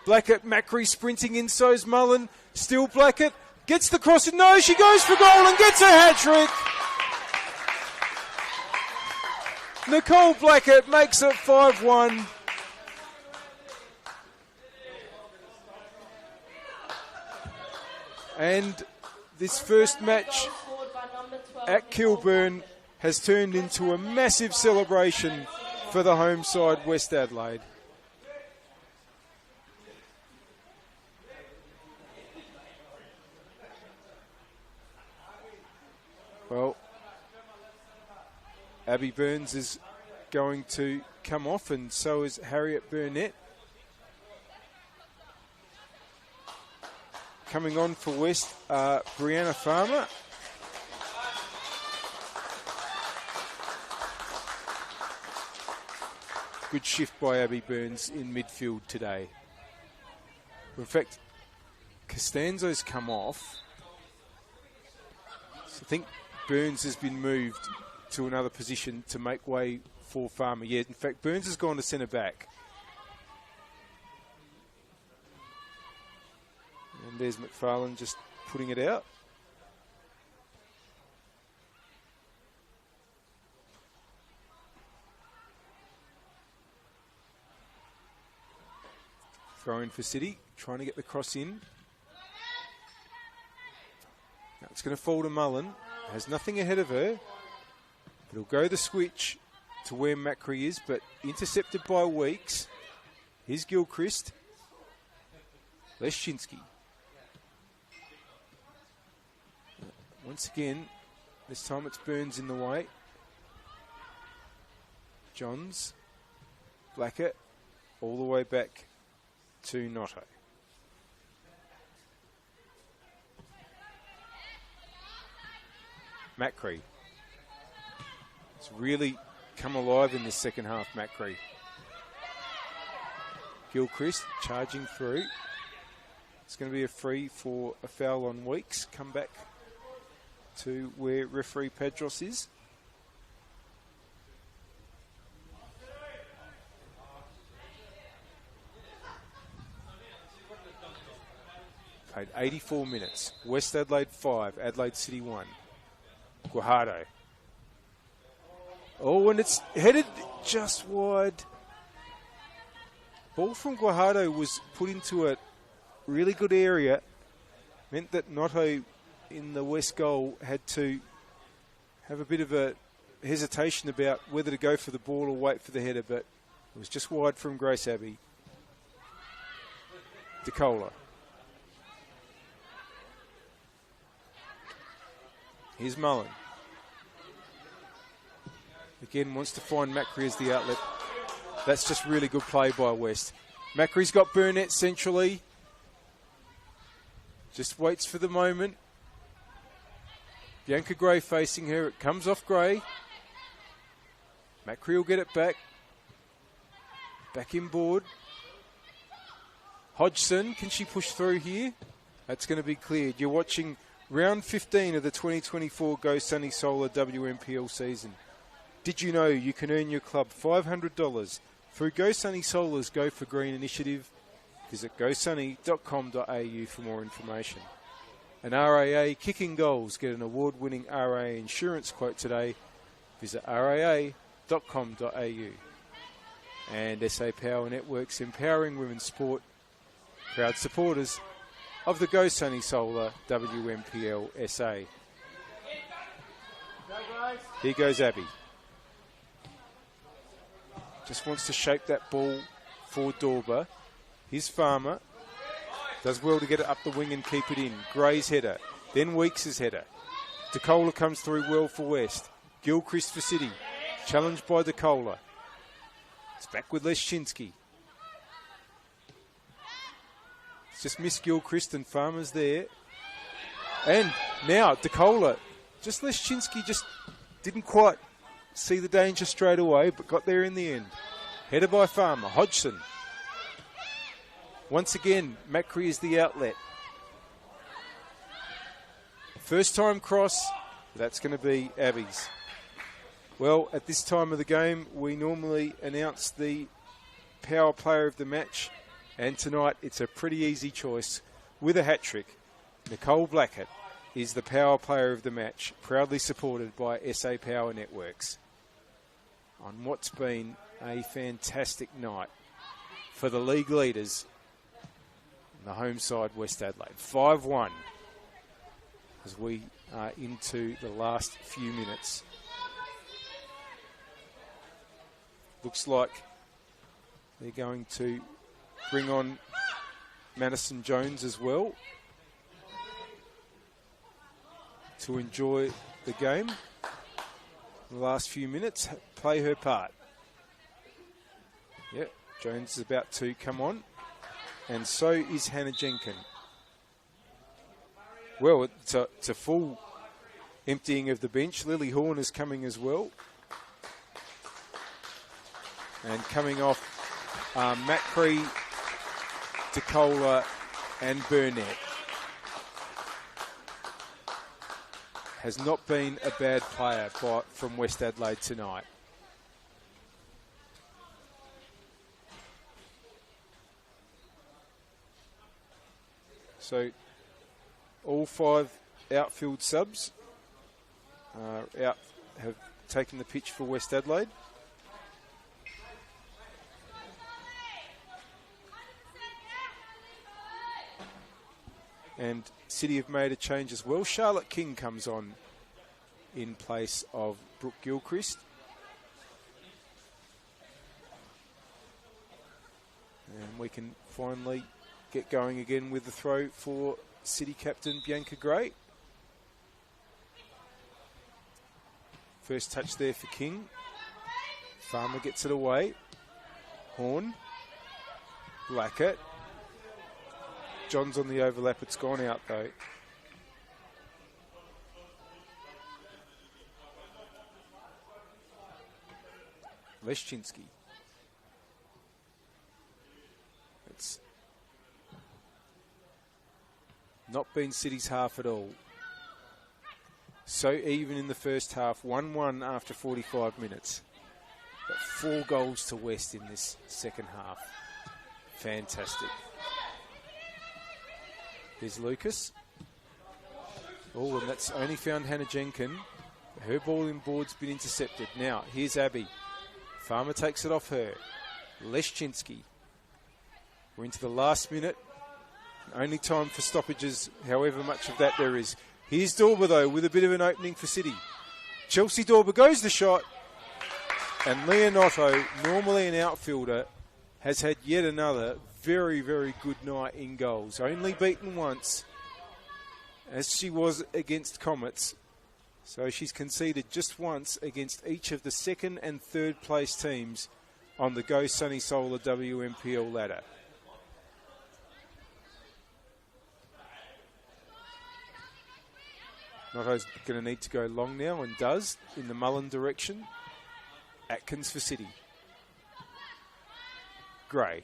Blackett, Macri sprinting in, so's Mullen. Still Blackett, gets the cross, and no, she goes for goal and gets a hat-trick. Nicole Blackett makes it 5-1. And this first match at Kilburn has turned into a massive celebration for the home side, West Adelaide. Well, Abby Burns is going to come off, and so is Harriet Burnett. Coming on for West, Brianna Farmer. Good shift by Abby Burns in midfield today. In fact, Costanzo's come off. So I think Burns has been moved to another position to make way for Farmer. Yeah, in fact, Burns has gone to centre back. And there's McFarlane just putting it out. Throw in for City, trying to get the cross in. Now it's going to fall to Mullen. Has nothing ahead of her. It'll go the switch to where Macri is, but intercepted by Weeks. Here's Gilchrist. Leszczynski. Once again, this time it's Burns in the way. Johns, Blackett, all the way back to Noto. Macri. It's really come alive in the second half, Macri. Gilchrist charging through. It's going to be a free for a foul on Weeks. Come back to where referee Padros is. Played 84 minutes. West Adelaide 5, Adelaide City 1. Guajardo. Oh, and it's headed just wide. Ball from Guajardo was put into a really good area. Meant that Noto in the West goal had to have a bit of a hesitation about whether to go for the ball or wait for the header, but it was just wide from Grace Abbey. DeCola. Here's Mullen. Again, wants to find Macri as the outlet. That's just really good play by West. Macri's got Burnett centrally. Just waits for the moment. Bianca Gray facing her. It comes off Gray. Macri will get it back. Back inboard. Hodgson, can she push through here? That's going to be cleared. You're watching round 15 of the 2024 Go Sunny Solar WNPL season. Did you know you can earn your club $500 through Go Sunny Solar's Go for Green initiative? Visit gosunny.com.au for more information. And RAA Kicking Goals. Get an award-winning RAA insurance quote today. Visit raa.com.au. And SA Power Networks, empowering women's sport. Proud supporters of the Go Sunny Solar WNPLSA. Here goes Abby. just wants to shape that ball for Dorber. His Farmer does well to get it up the wing and keep it in. Gray's header, then Weeks' header. DeCola comes through well for West. Gilchrist for City, challenged by DeCola. It's back with Leschinski. It's just missed Gilchrist and Farmer's there. And now DeCola, just Leschinski just didn't quite see the danger straight away, but got there in the end. Header by Farmer. Hodgson. Once again, Macri is the outlet. First time cross, that's going to be Abby's. Well, at this time of the game, we normally announce the power player of the match, and tonight it's a pretty easy choice with a hat-trick. Nicole Blackett is the power player of the match, proudly supported by SA Power Networks, on what's been a fantastic night for the league leaders, the home side West Adelaide. 5-1 as we are into the last few minutes. Looks like they're going to bring on Madison Jones as well to enjoy the game. The last few minutes, play her part. Yep, Jones is about to come on, and so is Hannah Jenkin. Well, it's a full emptying of the bench. Lily Horn is coming as well. And coming off, Macri, DeCola and Burnett. Has not been a bad player from West Adelaide tonight. So all 5 outfield subs have taken the pitch for West Adelaide. And City have made a change as well. Charlotte King comes on in place of Brooke Gilchrist. And we can finally get going again with the throw for City captain Bianca Gray. First touch there for King. Farmer gets it away. Horn. Blackett. John's on the overlap. It's gone out though. Leschinski. It's not been City's half at all. So even in the first half, 1-1 after 45 minutes. But 4 goals to West in this second half. Fantastic. Here's Lucas. Oh, and that's only found Hannah Jenkin. Her ball in board's been intercepted. Now, here's Abby. Farmer takes it off her. Leschinski. We're into the last minute. Only time for stoppages, however much of that there is. Here's Dorber, though, with a bit of an opening for City. Chelsea Dorber goes the shot. And Leonotto, normally an outfielder, has had yet another very, very good night in goals. Only beaten once, as she was against Comets. So she's conceded just once against each of the 2nd and 3rd place teams on the Go Sunny Solar WMPL ladder. Notto's going to need to go long now, and does, in the Mullen direction. Atkins for City. Gray.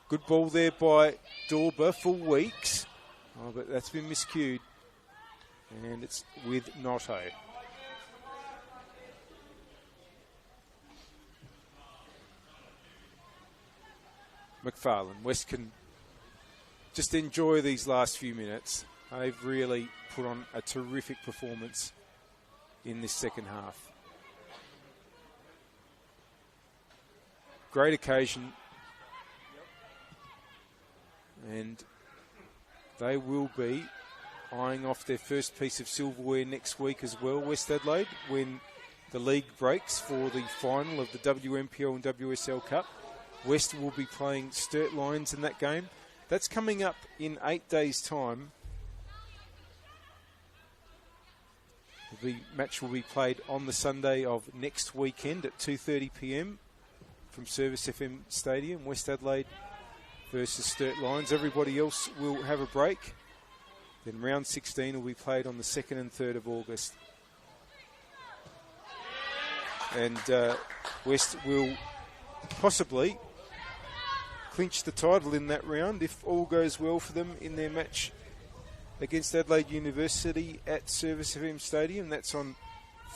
Good ball there by Dorber for Weeks. Oh, but that's been miscued. And it's with Notto. McFarlane. West can just enjoy these last few minutes. They've really put on a terrific performance in this second half. Great occasion. And they will be eyeing off their first piece of silverware next week as well, West Adelaide, when the league breaks for the final of the WMPL and WSL Cup. West will be playing Sturt Lions in that game. That's coming up in 8 days' time. The match will be played on the Sunday of next weekend at 2:30 p.m. from Service FM Stadium, West Adelaide versus Sturt Lions. Everybody else will have a break. Then round 16 will be played on the 2nd and 3rd of August. And West will possibly clinch the title in that round if all goes well for them in their match against Adelaide University at Service FM Stadium. That's on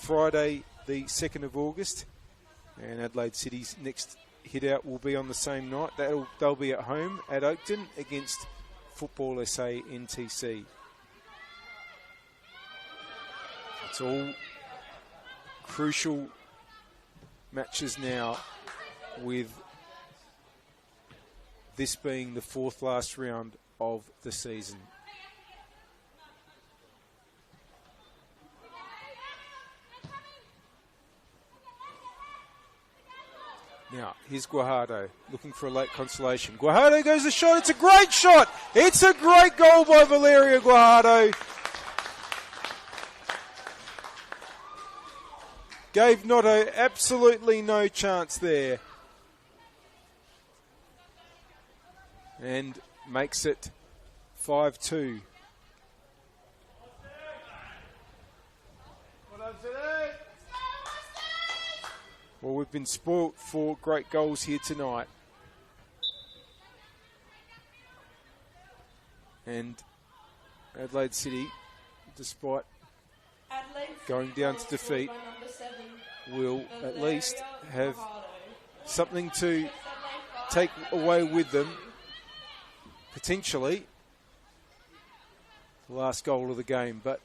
Friday the 2nd of August. And Adelaide City's next hit out will be on the same night. They'll be at home at Oakton against Football SA NTC. It's all crucial matches now, with this being the 4th last round of the season. Now, here's Guajardo looking for a late consolation. Guajardo goes the shot. It's a great shot. It's a great goal by Valeria Guajardo. Gave Noto absolutely no chance there. And makes it 5-2. Well, we've been spoilt for great goals here tonight. And Adelaide City, despite going down to defeat, will at least have something to take away with them, potentially the last goal of the game. But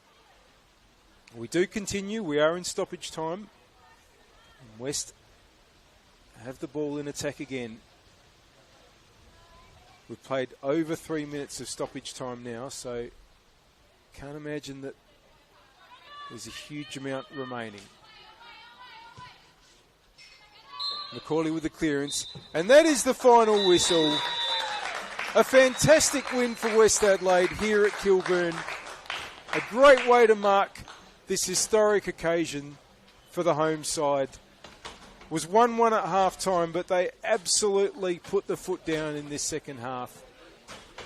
we do continue. We are in stoppage time. And West have the ball in attack again. We've played over 3 minutes of stoppage time now, so can't imagine that there's a huge amount remaining. Macaulay with the clearance, and that is the final whistle. A fantastic win for West Adelaide here at Kilburn. A great way to mark this historic occasion for the home side. It was 1-1 at half-time, but they absolutely put the foot down in this second half,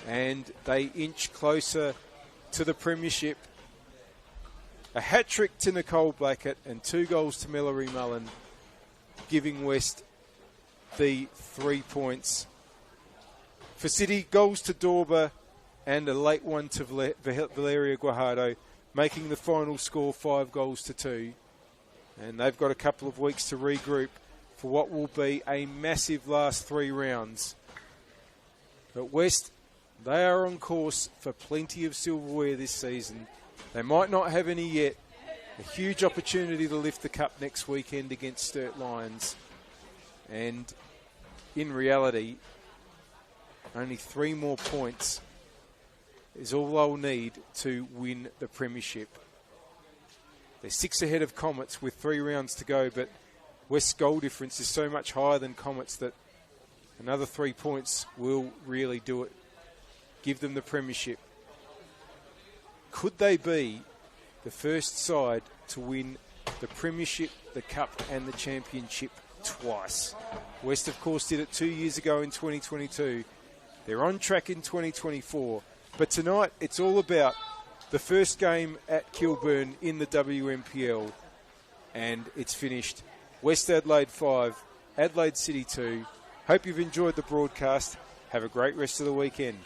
and they inch closer to the premiership. A hat-trick to Nicole Blackett and 2 goals to Mallory Mullen, giving West the 3 points. For City, goals to Dorber and a late one to Valeria Guajardo, making the final score 5-2. And they've got a couple of weeks to regroup for what will be a massive last 3 rounds. But West, they are on course for plenty of silverware this season. They might not have any yet. A huge opportunity to lift the cup next weekend against Sturt Lions. And in reality, only 3 more points is all they'll need to win the premiership. They're 6 ahead of Comets with 3 rounds to go, but West's goal difference is so much higher than Comets that another 3 points will really do it. Give them the premiership. Could they be the first side to win the premiership, the cup and the championship twice? West, of course, did it 2 years ago in 2022. They're on track in 2024. But tonight, it's all about the first game at Kilburn in the WMPL. And it's finished. West Adelaide 5, Adelaide City 2. Hope you've enjoyed the broadcast. Have a great rest of the weekend.